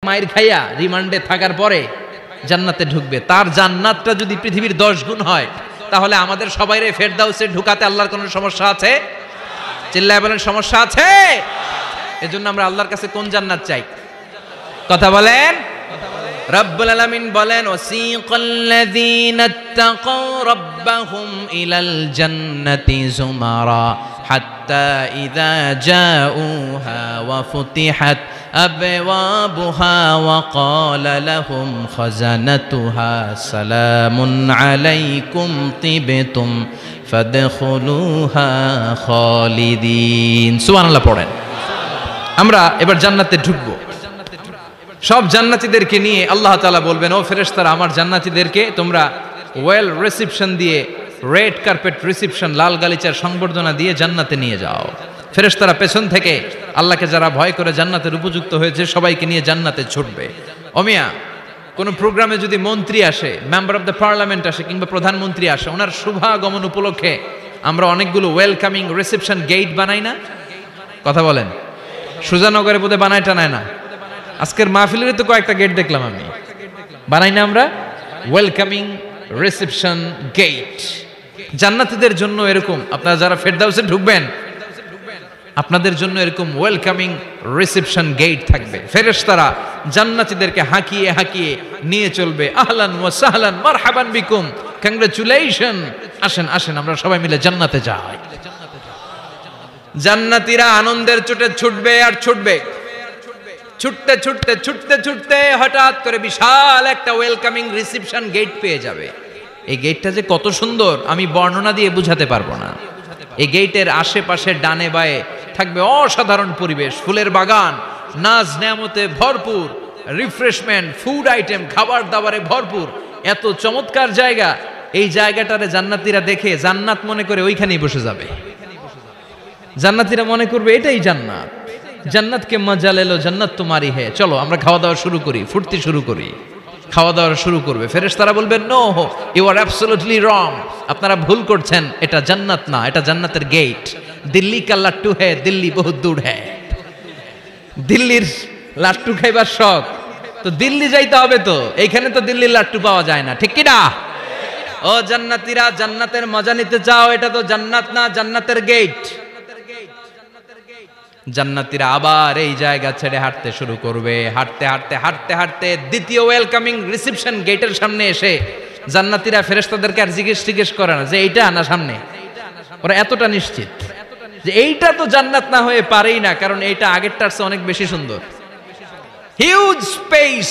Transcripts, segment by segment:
মাইর খাইয়া রিমান্ডে থাকার পরে জান্নাতে ঢুকবে, তার জান্নাতটা যদি পৃথিবীর 10 গুণ হয়, তাহলে আমাদের সবাইরে ফেরদাউসে ঢুকাতে আল্লাহর কোনো সমস্যা আছে? চিল্লায় বলেন, সমস্যা আছে? এজন্য আমরা আল্লাহর কাছে কোন জান্নাত চাই? কথা বলেন। রব্বুল আলামিন বলেন, ওয়াসিকাল্লাযীনা ইত্তাকাউ রাব্বাহুম ইলাল জান্নাতি যুমারা হাত্তা ইযা জাউহা ওয়া ফুতিহাত আবওয়াবুহা ওয়া ক্বালা লাহুম খাজানাতুহা সালামুন আলাইকুম তিবতুম ফাদখুলুহা খালিদিন। সুবহানাল্লাহ পড়েন। আমরা এবার জান্নাতে ঢুকবো। সব জান্নাতীদেরকে নিয়ে আল্লাহ তাআলা বলবেন, ও ফেরেশতারা, আমার জান্নাতীদেরকে তোমরা ওয়েল রিসেপশন দিয়ে, রেড কার্পেট রিসেপশন, লাল গালিচার সংবর্ধনা দিয়ে জান্নাতে নিয়ে যাও। ফেরেশতারা পেছন থেকে আল্লাহকে যারা ভয় করে জান্নাতের উপযুক্ত হয়েছে সবাইকে নিয়ে জান্নাতে ছুটবে। ওমিয়া, কোনো প্রোগ্রামে যদি মন্ত্রী আসে, মেম্বার অফ দ্য পার্লামেন্ট আসে, কিংবা প্রধানমন্ত্রী আসে, ওনার শুভাগমন উপলক্ষে আমরা অনেকগুলো ওয়েলকামিং রিসেপশন গেট বানাই না? কথা বলেন। সুজানগরে বোধহয় বানায় টানায় না? আজকের মাহফিলের তো কয়েকটা গেট দেখলাম আমি, বানাই না আমরা? ওয়েলকামিং রিসেপশন গেট জান্নাতীদের জন্য এরকম। আপনারা যারা ফেরদাউসে ঢুকবেন, আপনাদের জন্য এরকম ওয়েলকামিং রিসেপশন গেট থাকবে। ফেরেশতারা জান্নাতীদেরকে হাঁকিয়ে হাঁকিয়ে নিয়ে চলবে। আহলান ওয়া সাহলান, মারহাবান বিকুম, কংগ্রাচুলেশন, আসেন আসেন আমরা সবাই মিলে জান্নাতে যাই। জান্নাতীরা আনন্দের চোটে ছুটবে আর ছুটবে। ছুটতে ছুটতে ছুটতে ছুটতে হঠাৎ করে বিশাল একটা ওয়েলকামিং রিসেপশন গেট পেয়ে যাবে। এই গেটটা যে কত সুন্দর আমি বর্ণনা দিয়ে বুঝাতে পারবো না। এই গেটের আশেপাশে ডানে বায়ে থাকবে অসাধারণ পরিবেশ, ফুলের বাগান, নাজ নেয়ামতে ভরপুর, রিফ্রেশমেন্ট, ফুড আইটেম, খাবার দাবারে ভরপুর, এত চমৎকার জায়গা। এই জায়গাটারে জান্নাতীরা দেখে জান্নাত মনে করে ওইখানেই বসে যাবে। জান্নাতীরা মনে করবে এটাই জান্নাত। জান্নাতকে মজা লেলো, জান্নাত তোমারই হে, চলো আমরা খাওয়া দাওয়া শুরু করি, ফুর্তি শুরু করি। খাওয়া দাওয়া শুরু করবে। ফেরেশতারা বলবেন, no, you are absolutely wrong, আপনারা ভুল করছেন, এটা জান্নাত না, এটা জান্নাতের গেট। দিল্লি কা লাট্টু হ্যায়, দিল্লি বহুত দূর হ্যায়। দিল্লির লাট্টু খাইবার শখ তো দিল্লি যাইতে হবে, তো এইখানে তো দিল্লির লাট্টু পাওয়া যায় না, ঠিক কি না? ও জান্নাতীরা, জান্নাতের মজা নিতে চাও? এটা তো জান্নাত না, জান্নাতের গেট। জান্নাতীরা আবার এই জায়গা ছেড়ে হাঁটতে শুরু করবে। হাঁটতে হাঁটতে হাঁটতে হাঁটতে দ্বিতীয় ওয়েলকামিং রিসেপশন গেটের সামনে এসে জান্নাতীরা ফেরেশতাদেরকে আর জিজ্ঞেস করে না যে এইটা না সামনে, ওরা এতটা নিশ্চিত যে এইটা তো জান্নাত না হয়ে পারেই না, কারণ এইটা আগেরটার চেয়ে অনেক বেশি সুন্দর। হিউজ স্পেস,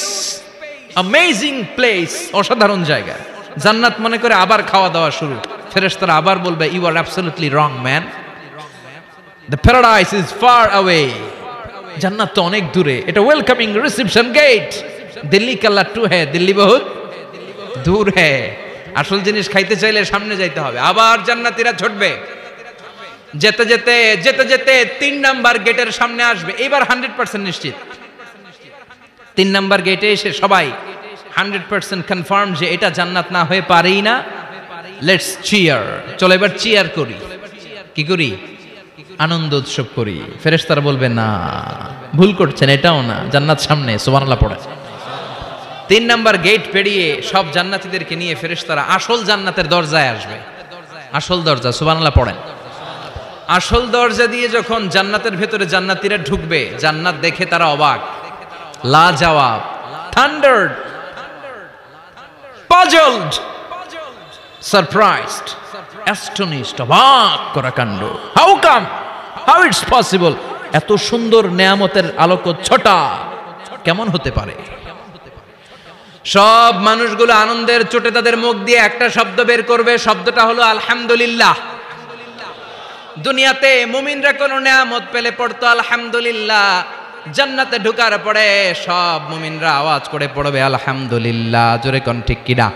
অ্যামেজিং প্লেস, অসাধারণ জায়গা। জান্নাত মনে করে আবার খাওয়া দাওয়া শুরু। ফেরেশতারা আবার বলবে, you are absolutely wrong man, the paradise is far away, জান্নাত তো অনেক দূরে, এটা ওয়েলকামিং রিসেপশন গেট। দিল্লি কা লাট্টু হ্যায়, দিল্লি বহুত দূর হ্যায়। আসল জিনিস খাইতে চাইলে সামনে যাইতে হবে। আবার জান্নাতীরা ছুটবে। যেতে যেতে যেতে যেতে 3 নাম্বার গেটের সামনে আসবে। এবার 100% নিশ্চিত। 3 নাম্বার গেটে এসে সবাই 100% কনফার্ম যে এটা জান্নাত না হয়ে পারেই না। লেটস চিয়ার, চলো এবার চিয়ার করি। কি করি? আনন্দ উৎসব করি। ফেরেশতারা বলবে, না, ভুল করছেন, এটাও না, জান্নাত সামনে। সুবহানাল্লাহ পড়ে। 3 নাম্বার গেট পেরিয়ে সব জান্নাতীদেরকে নিয়ে ফেরেশতারা আসল জান্নাতের দরজায় আসবে। আসল দরজা, সুবহানাল্লাহ পড়েন। আসল দরজা দিয়ে যখন জান্নাতের ভেতরে জান্নাতীরা ঢুকবে, জান্নাত দেখে তারা অবাক, লাজবাব, থান্ডার্ড, পাজলড, সারপ্রাইজড, অ্যাস্টনিশড, অবাক করা কাণ্ড। How come, how it's possible, এত সুন্দর নেয়ামতের আলোকচ্ছটা কেমন হতে পারে? সব মানুষগুলো আনন্দের চোটে তাদের মুখ দিয়ে একটা শব্দ বের করবে, শব্দটা হলো আলহামদুলিল্লাহ। দুনিয়াতে মুমিনরা কোন নেয়ামত পেলে পড়তো আলহামদুলিল্লাহ, জান্নাতে ঢোকার পরে সব মুমিনরা আওয়াজ করে পড়বে আলহামদুলিল্লাহ। জোরে কোন ঠিক কিনা?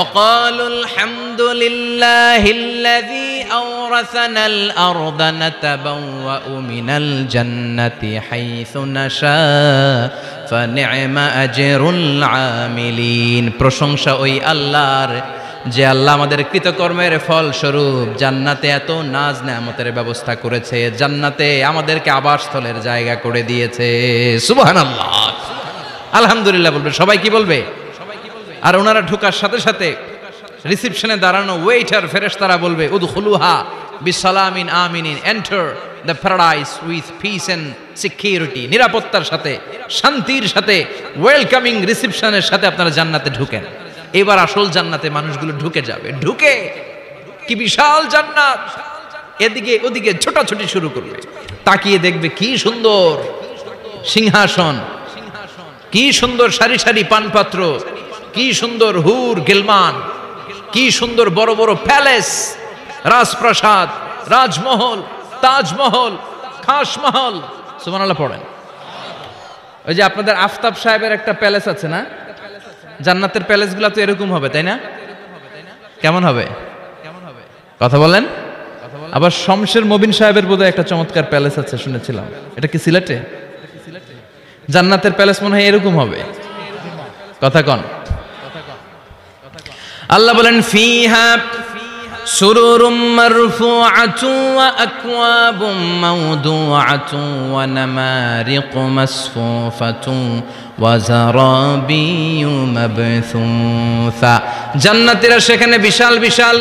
وقالوا الحمد لله الذي أورثنا الأرض نتبوأ من الجنة حيث نشاء فنعم أجر العاملين। প্রশংসা ওই আল্লাহর, যে আল্লাহ আমাদের কৃতকর্মের ফল স্বরূপ জান্নাতে এত নাজ নেয়ামতের ব্যবস্থা করেছে, জান্নাতে আমাদেরকে আবাসস্থলের জায়গা করে দিয়েছে। সুবহানাল্লাহ। আলহামদুলিল্লাহ বলবে। সবাই কি বলবে? আর ওনারা ঢোকার সাথে সাথে রিসেপশনে দাঁড়ানো ওয়েটার ফেরেশতারা বলবে উদখুলুহা বিসালামিন আমিনিন, enter the paradise with peace and security, নিরাপত্তার সাথে শান্তির সাথে ওয়েলকামিং রিসেপশনের সাথে আপনারা জান্নাতে ঢুকেন। এবার আসল জান্নাতে মানুষগুলো ঢুকে যাবে। ঢুকে কি বিশাল জান্নাত, এদিকে ওদিকে ছোটাছুটি শুরু করবে। তাকিয়ে দেখবে কি সুন্দর সিংহাসন, কি সুন্দর সারি সারি পানপাত্র, কি সুন্দর হুর গিলমান, কি সুন্দর বড় বড় প্যালেস, রাজপ্রাসাদ, রাজমহল, তাজমহল, খাসমহল। সুবহানাল্লাহ পড়েন। ওই যে আপনাদের আফতাব সাহেবের একটা প্যালেস আছে না, জান্নাতের প্যালেসগুলো তো এরকম হবে, তাই না? কেমন হবে কথা বলেন? আবার শমশের মবিন সাহেবের বোধহয় একটা চমৎকার প্যালেস আছে শুনেছিলাম, এটা কি সিলেটে? জান্নাতের প্যালেস মনে হয় এরকম হবে, কথা কন। আল্লাহ বলেন ফিহা সুরুরুম মারফুআতু ওয়া আকওয়াবুম মাওদুআতু ওয়া নামারিকু মাসফুফাতু ওয়া যারাবিয়্যু মাবথুসা। জান্নাতীরা সেখানে বিশাল বিশাল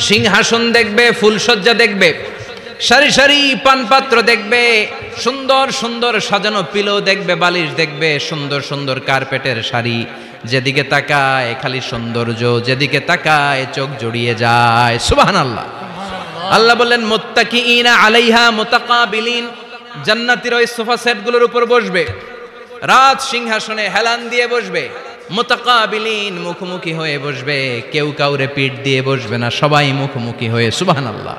সিংহাসন দেখবে, ফুলসজ্জা দেখবে, সারি সারি পানপাত্র দেখবে, সুন্দর সুন্দর সাজানো পিলো দেখবে, বালিশ দেখবে, সুন্দর সুন্দর কার্পেটের শাড়ি। যেদিকে তাকায় খালি সৌন্দর্য, যেদিকে তাকায় চোখ জড়িয়ে যায়। সুবহানাল্লাহ। আল্লাহ বললেন মুত্তাকিইনা আলাইহা মুতাকাবিলিন, জান্নাতীরা ওই সোফা সেটগুলোর উপর বসবে, রাজ সিংহাসনে হেলান দিয়ে বসবে, মুতাকাবিলিন মুখোমুখি হয়ে বসবে, কেউ কাউরে পিঠ দিয়ে বসবে না, সবাই মুখোমুখি হয়ে। সুবহানাল্লাহ।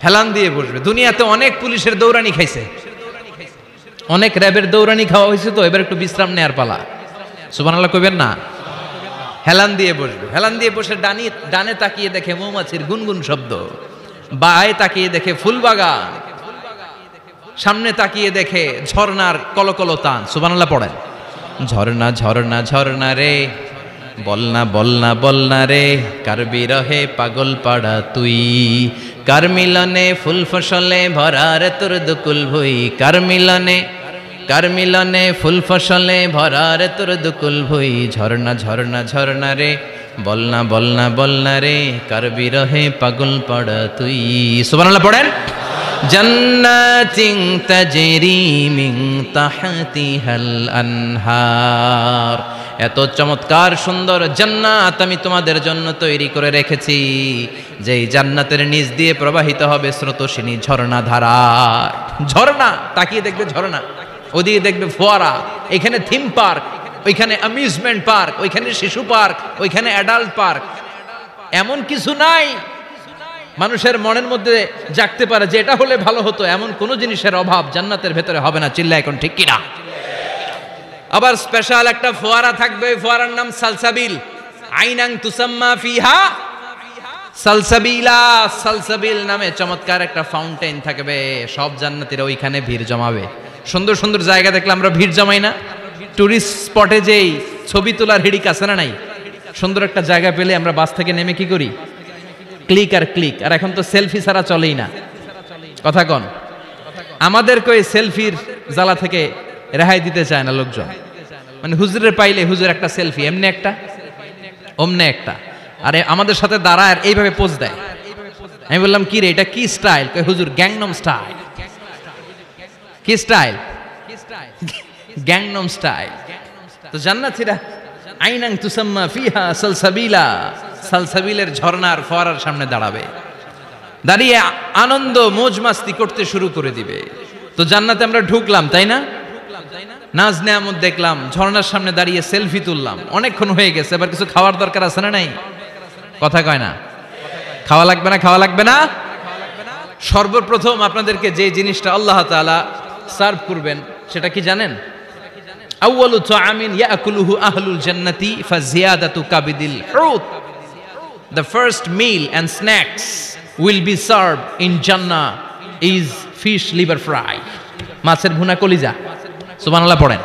হেলান দিয়ে বসবে। দুনিয়াতে অনেক পুলিশের দৌড়ানি খাইছে, অনেক র্যাবের দৌড়ানি খাওয়া হয়েছে, তো এবার একটু বিশ্রাম নেয়ার পালা। সুবহানাল্লাহ কইবেন না? হেলান দিয়ে বসবে। হেলান দিয়ে বসে ডানে তাকিয়ে দেখে মৌমাছির গুনগুন শব্দ, বায়ে তাকিয়ে দেখে ফুলবাগান, সামনে তাকিয়ে দেখে ঝর্ণার কলকল তান। সুবহানাল্লাহ পড়েন। ঝর্ণা ঝর্ণা ঝর্ণা রে, বলনা বলনা বলনা রে, কার বিরহে পাগল পাড়া তুই, কার মিলনে ফুল ফসলে ভরা রে তোর দুকুল ভুই, কার মিলনে ফুল ফসলে ভরা রে তোর দুকুল ভুই। ঝর্ণা ঝর্ণা ঝর্ণা রে, বলনা বলনা বলনা রে, কার বিরহে পাগল পাড়া তুই। সুবহানাল্লাহ পড়েন। জান্নাতিন তাজরি মিন তাহতিহাল আনহার, এত চমৎকার সুন্দর জান্নাত আমি তোমাদের জন্য তৈরি করে রেখেছি, যেই জান্নাতের নিচ দিয়ে প্রবাহিত হবে স্রোতস্বিনী ঝর্ণা ধারা। ঝর্ণা, তাকিয়ে দেখবে ঝর্ণা, ওদিকে দেখবে ফোয়ারা, এখানে থিম পার্ক, ওইখানে অ্যামিউজমেন্ট পার্ক, ওইখানে শিশু পার্ক, ওইখানে অ্যাডাল্ট পার্ক। এমন কিছু নাই মানুষের মনের মধ্যে জাগতে পারে যে এটা হলে ভালো হতো, এমন কোন জিনিসের অভাব জান্নাতের ভেতরে হবে না। চিল্লা এখন ঠিক কিনা? আবার স্পেশাল একটা ফোয়ারা থাকবে, ফোয়ারার নাম সালসাবিল। আইনাং তুসাম্মা ফিহা সালসাবিলা, সালসাবিল নামে চমৎকার একটা ফাউন্টেন থাকবে। সব জান্নাতীরা ওইখানে ভিড় জমাবে। সুন্দর সুন্দর জায়গা দেখলে আমরা ভিড় জমাই না? টুরিস্ট স্পটে যেই ছবি তোলার হিড়িক আছে না নাই? সুন্দর একটা জায়গা পেলে আমরা বাস থেকে নেমে কি করি? ক্লিক আর ক্লিক। আর এখন তো সেলফি ছাড়া চলেই না, কথা কন। আমাদেরকে ওই সেলফির জ্বালা থেকে রেহাই দিতে চায় না লোকজন। মানে হুজুরের পাইলে হুজুর একটা সেলফি, এমনি একটা অমনে একটা, আরে আমাদের সাথে দাঁড়ায় আর এইভাবে পোজ দেয়। আমি বললাম কি রে, এটা কি স্টাইল? কই হুজুর গ্যাংনম স্টাইল। কি স্টাইল? Gangnam style. তো জান্নাতীরা আইনাং তুসাম্মা ফিহা সালসাবিলা, সালসাবিলের ঝর্ণার ফোয়ারার সামনে দাঁড়াবে, দাঁড়িয়ে আনন্দ মোজ মাস্তি করতে শুরু করে দিবে। তো জান্নাতে আমরা ঢুকলাম, তাই না? নাজ নেয়ামত দেখলাম, ঝর্ণার সামনে দাঁড়িয়ে সেলফি তুললাম, অনেকক্ষণ হয়ে গেছে, এবার কিছু খাওয়ার দরকার আছে না নাই? কথা কয় না? খাওয়া লাগবে না? খাওয়া লাগবে না? সর্বপ্রথম আপনাদেরকে যে জিনিসটা আল্লাহ তাআলা সার্ভ করবেন সেটা কি জানেন? আউয়ালু তাআমিন ইয়াকুলুহু আহলুল জান্নাতি ফাজিয়াদাতু কাবিদিল হুত। The first meal and snacks will be served in Jannah is fish liver fry, মাছের ভুনা কলিজা। সুবহানাল্লাহ পড়েন।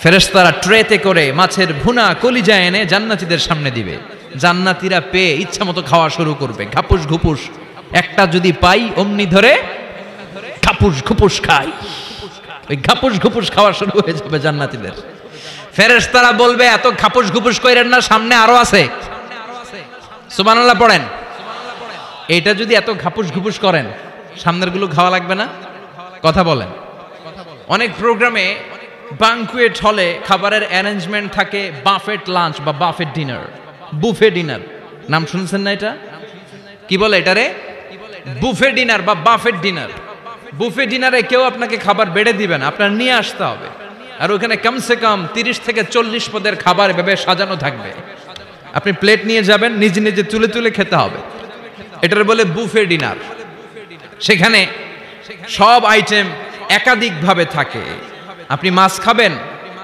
ফেরেশতারা ট্রেতে করে মাছের ভুনা কলিজা এনে জান্নাতীদের সামনে দিবে। জান্নাতীরা পেয়ে ইচ্ছা মতো খাওয়া শুরু করবে, ঘাপুস ঘুপুস। একটা যদি পাই অমনি ধরে ঘাপুস ঘুপুস খাই, ওই ঘাপুস ঘুপুস খাওয়া শুরু হয়ে যাবে জান্নাতীদের। ফেরেশতারা বলবে এত খাপুস গুপুস কইরেন না, সামনে আরো আছে। সুবহানাল্লাহ পড়েন। এটা যদি এত খাপুস গুপুস করেন, সামনের গুলো খাওয়া লাগবে না? কথা বলেন। অনেক প্রোগ্রামে বাঙ্কুয়েট হলে খাবারের অ্যারেঞ্জমেন্ট থাকে বাফেট লাঞ্চ বা বাফেট ডিনার, বুফে ডিনার। নাম শুনছেন না এটা? কি বলে এটারে? বুফে ডিনার বা বাফেট ডিনার। বুফে ডিনারে কেউ আপনাকে খাবার বেড়ে দিবে না, আপনার নিয়ে আসতে হবে। আর ওখানে কমসে কম 30 থেকে 40 পদের খাবার এভাবে সাজানো থাকবে। আপনি প্লেট নিয়ে যাবেন, নিজে নিজে তুলে তুলে খেতে হবে। এটার বলে বুফে ডিনার। সেখানে সব আইটেম একাধিকভাবে থাকে। আপনি মাছ খাবেন,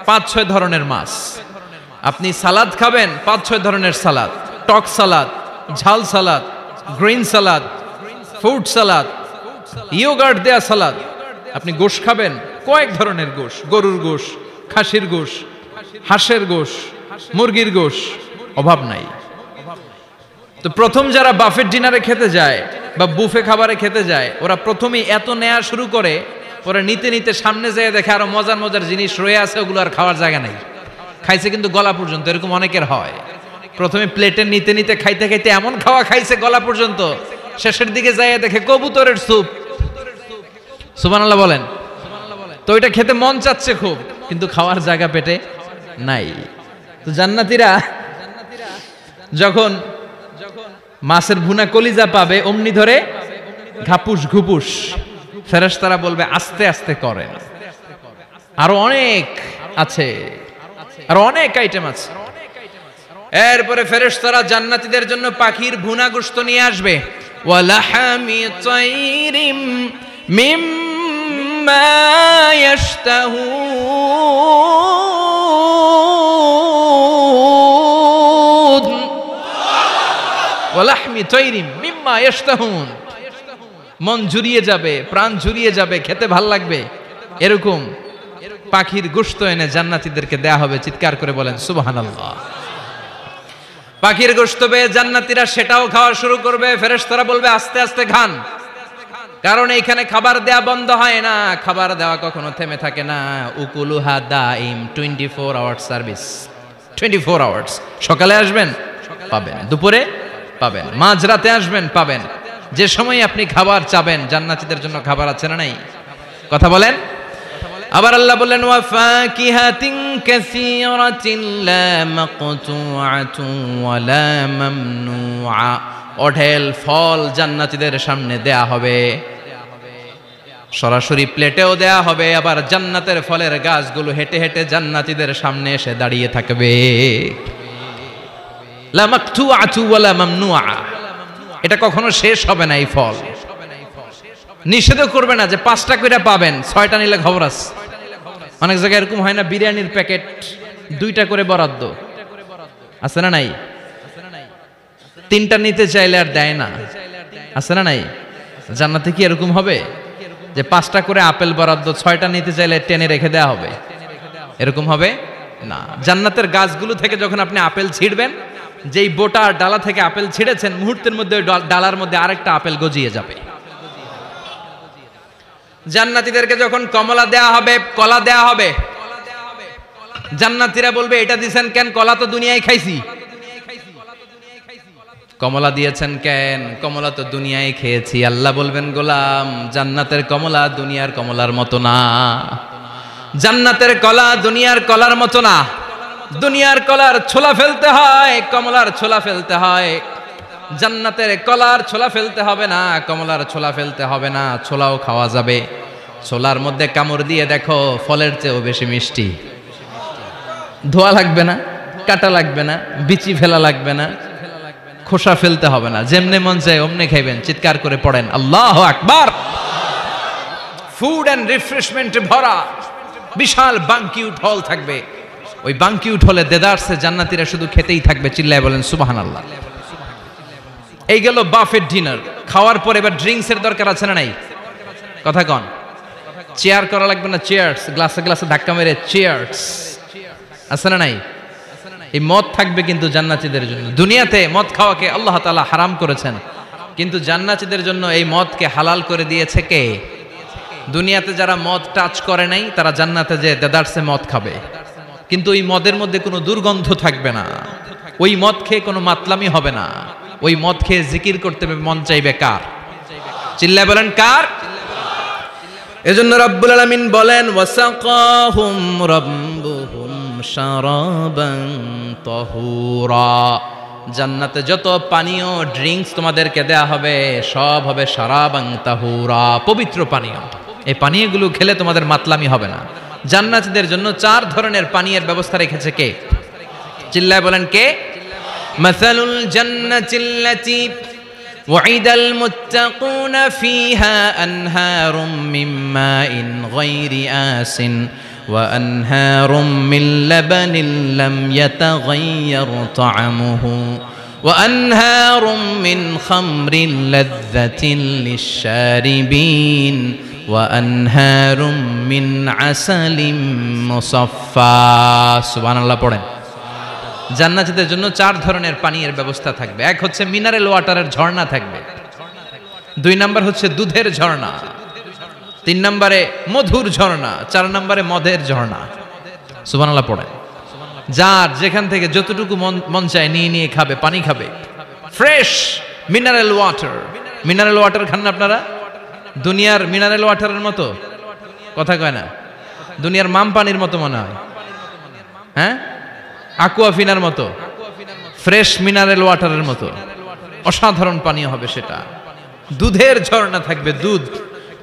5-6 ধরনের মাছ। আপনি সালাদ খাবেন, 5-6 ধরনের সালাদ, টক সালাদ, ঝাল salad, green salad, fruit salad, yoghurt দেয়া সালাদ। আপনি গোশ খাবেন, কয়েক ধরনের গোশ, গরুর গোশ, খাসির গোশ, হাঁসের গোশ, মুরগির গোশ, অভাব নাই। তো প্রথম যারা বাফেট ডিনারে খেতে যায় বা বুফে খাবারে খেতে যায়, ওরা প্রথমেই এত নেয়া শুরু করে, পরে নিতে নিতে সামনে যেয়ে দেখে আরো মজার মজার জিনিস রয়ে আছে, ওগুলো আর খাওয়ার জায়গা নেই। খাইছে কিন্তু গলা পর্যন্ত, এরকম অনেকের হয়। প্রথমে প্লেটে নিতে নিতে খাইতে খাইতে এমন খাওয়া খাইছে গলা পর্যন্ত, শেষের দিকে যাইয়া দেখে কবুতরের স্যুপ। সুবহানাল্লাহ বলেন। তো এটা খেতে মন চাচ্ছে খুব, কিন্তু খাওয়ার জায়গা পেটে নাই। তো জান্নাতীরা যখন মাছের ভুনা কলিজা পাবে, অমনি ধরে ঘাপুস ঘুপুস। ফেরেশতারা বলবে আস্তে আস্তে করেন, আরো অনেক আছে, আরো অনেক আইটেম আছে। এরপরে ফেরেশতারা জান্নাতীদের জন্য পাখির ভুনা গোশত নিয়ে আসবে। ওয়ালাহামি তাইরিম মিম্মা ইয়াশতাহুন, ওয়ালাহমি তাইরিম মিম্মা ইয়াশতাহুন। মন জুড়িয়ে যাবে, প্রাণ জুড়িয়ে যাবে, খেতে ভাল লাগবে, এরকম পাখির গোশত এনে জান্নাতীদেরকে দেয়া হবে। চিৎকার করে বলেন সুবহানাল্লাহ। পাখির গোশত পেয়ে জান্নাতীরা সেটাও খাওয়া শুরু করবে। ফেরেশতারা বলবে আস্তে আস্তে খান, কারণ এইখানে খাবার দেয়া বন্ধ হয় না, খাবার দেওয়া কখনো থেমে থাকে না। উকুলুহা দাইম, 24 আওয়ার সার্ভিস, 24 আওয়ার্স। সকালে আসবেন পাবেন, দুপুরে পাবেন, মাঝরাতে আসবেন পাবেন। যে সময় আপনি খাবার চাবেন, জান্নাতীদের জন্য খাবার আছে না নাই? কথা বলেন। আবার আল্লাহ বললেন ওয়া ফাকিহাতিন কাসীরাতিন লা মাকতুআতুন ওয়া লা মামনুআ। অঢেল ফল জান্নাতীদের সামনে দেয়া হবে, সরাসরি প্লেটেও দেয়া হবে। আবার জান্নাতের ফলের গাছগুলো হেঁটে হেঁটে জান্নাতীদের সামনে এসে দাঁড়িয়ে থাকবে। লা মাকতুআতু ওয়া লা মামনুআ। এটা কখনো শেষ হবে না। এই ফল নিষেধও করবে না যে 5টা করে পাবেন, 6টা নিলে খবর আছে। অনেক জায়গায় এরকম হয় না, বিরিয়ানির প্যাকেট 2টা করে বরাদ্দ আছে না নাই? 3টা নিতে চাইলে আর দেয় না, আছে না নাই? জান্নাতে কি এরকম হবে যে 5টা করে আপেল বরাদ্দ, 6টা নিতে চাইলে টেনে রেখে দেওয়া হবে? এরকম হবে না। জান্নাতের গাছগুলো থেকে যখন আপনি আপেল ছিঁড়বেন, যেই বোটা ডালা থেকে আপেল ছিঁড়েছেন, মুহূর্তের মধ্যে ওই ডালার মধ্যে আরেকটা আপেল গজিয়ে যাবে। জান্নাতীদেরকে যখন কমলা দেয়া হবে, কলা দেয়া হবে, জান্নাতীরা বলবে এটা দিয়েছেন কেন? কলা তো দুনিয়ায় খাইছি। কমলা দিয়েছেন কেন? কমলা তো দুনিয়ায় খেয়েছি। আল্লাহ বলবেন গোলাম, জান্নাতের কমলা দুনিয়ার কমলার মতো না, জান্নাতের কলা দুনিয়ার কলার মতো না। দুনিয়ার কলার ছোলা ফেলতে হয়, কমলার ছোলা ফেলতে হয়। জান্নাতের কলার ছোলা ফেলতে হবে না, কমলার ছোলা ফেলতে হবে না, ছোলাও খাওয়া যাবে। ছোলার মধ্যে কামড় দিয়ে দেখো, ফলের চেয়েও বেশি মিষ্টি। ধোয়া লাগবে না, কাটা লাগবে না, বিচি ফেলা লাগবে না, খোসা ফেলতে হবে না, যেমনে মন চায় অমনে খাইবেন। চিৎকার করে পড়েন আল্লাহু আকবার। ফুড এন্ড রিফ্রেশমেন্টে ভরা বিশাল বাঙ্কিউট হল থাকবে। ওই বাঙ্কিউট হলে দেদারসে জান্নাতীরা শুধু খেতেই থাকবে। চিল্লায় বলেন সুবহানাল্লাহ। এই গেল বাফেট ডিনার। খাওয়ার পর এবার ড্রিঙ্কস এর দরকার আছে না নাই? কথা কন। চেয়ার করা লাগবে না, চেয়ার্স, গ্লাসে গ্লাসে ধাক্কা মেরে চেয়ার্স, আছে না নাই? এই মদ থাকবে কিন্তু জান্নাতীদের জন্য। দুনিয়াতে মদ খাওয়াকে আল্লাহ তাআলা হারাম করেছেন, কিন্তু জান্নাতীদের জন্য এই মদকে হালাল করে দিয়েছে কে? দুনিয়াতে যারা মদ টাচ করে নাই, তারা জান্নাতে যে দেদারসে মদ খাবে। কিন্তু ওই মদের মধ্যে কোনো দুর্গন্ধ থাকবে না, ওই মদ খেয়ে কোনো মাতলামি হবে না, ওই মদ খেয়ে জিকির করতে মন চাইবে কার? চিল্লায় বলেন কার? এজন্য রব্বুল আলামিন বলেন ওয়াসাকাহুম রাব্বুহুম শারাবান তাহুরা, জান্নাতে যত পানীয় ড্রিঙ্কস তোমাদেরকে দেয়া হবে সব হবে শারাবান তাহুরা, পবিত্র পানীয়। এই পানীয়গুলো খেলে তোমাদের মাতলামি হবে না। জান্নাতীদের জন্য 4 ধরনের পানীয়ের ব্যবস্থা রেখেছে কে? চিল্লায় বলেন কে? মাসালুল জান্নাতিল্লাতী ওয়াইদাল মুত্তাকুনা ফিহা আনহারুম মিন মাইন গায়রি আসিন ওয়া আনহারুম মিন লাবানিন লাম ইয়াতাগায়্যার তা'আমুহু ওয়া আনহারুম মিন খামরিন লাযযাতিন লিশ-শারিবিন ওয়া আনহারুম মিন আসালিম মুসাফফা। সুবহানাল্লাহ পড়েন। জান্নাতীদের জন্য 4 ধরনের পানীয়ের ব্যবস্থা থাকবে। এক হচ্ছে মিনারেল ওয়াটারের ঝর্ণা থাকবে, 2 নাম্বার হচ্ছে দুধের ঝর্ণা, 3 নম্বরে মধুর ঝর্ণা, 4 নম্বরে মদের ঝর্ণা। সুবহানাল্লাহ পড়েন। যার যেখান থেকে যতটুকু মন চায় নিয়ে নিয়ে খাবে, পানি খাবে। Fresh mineral water. Mineral water খান না আপনারা? দুনিয়ার মিনারেল ওয়াটারের মতো কথা কয় না, দুনিয়ার মাম পানির মতো মনে হয়, হ্যাঁ, আকুয়াফিনার মতো, ফ্রেশ মিনারেল ওয়াটারের মতো অসাধারণ পানীয় হবে সেটা। দুধের ঝর্ণা থাকবে, দুধ।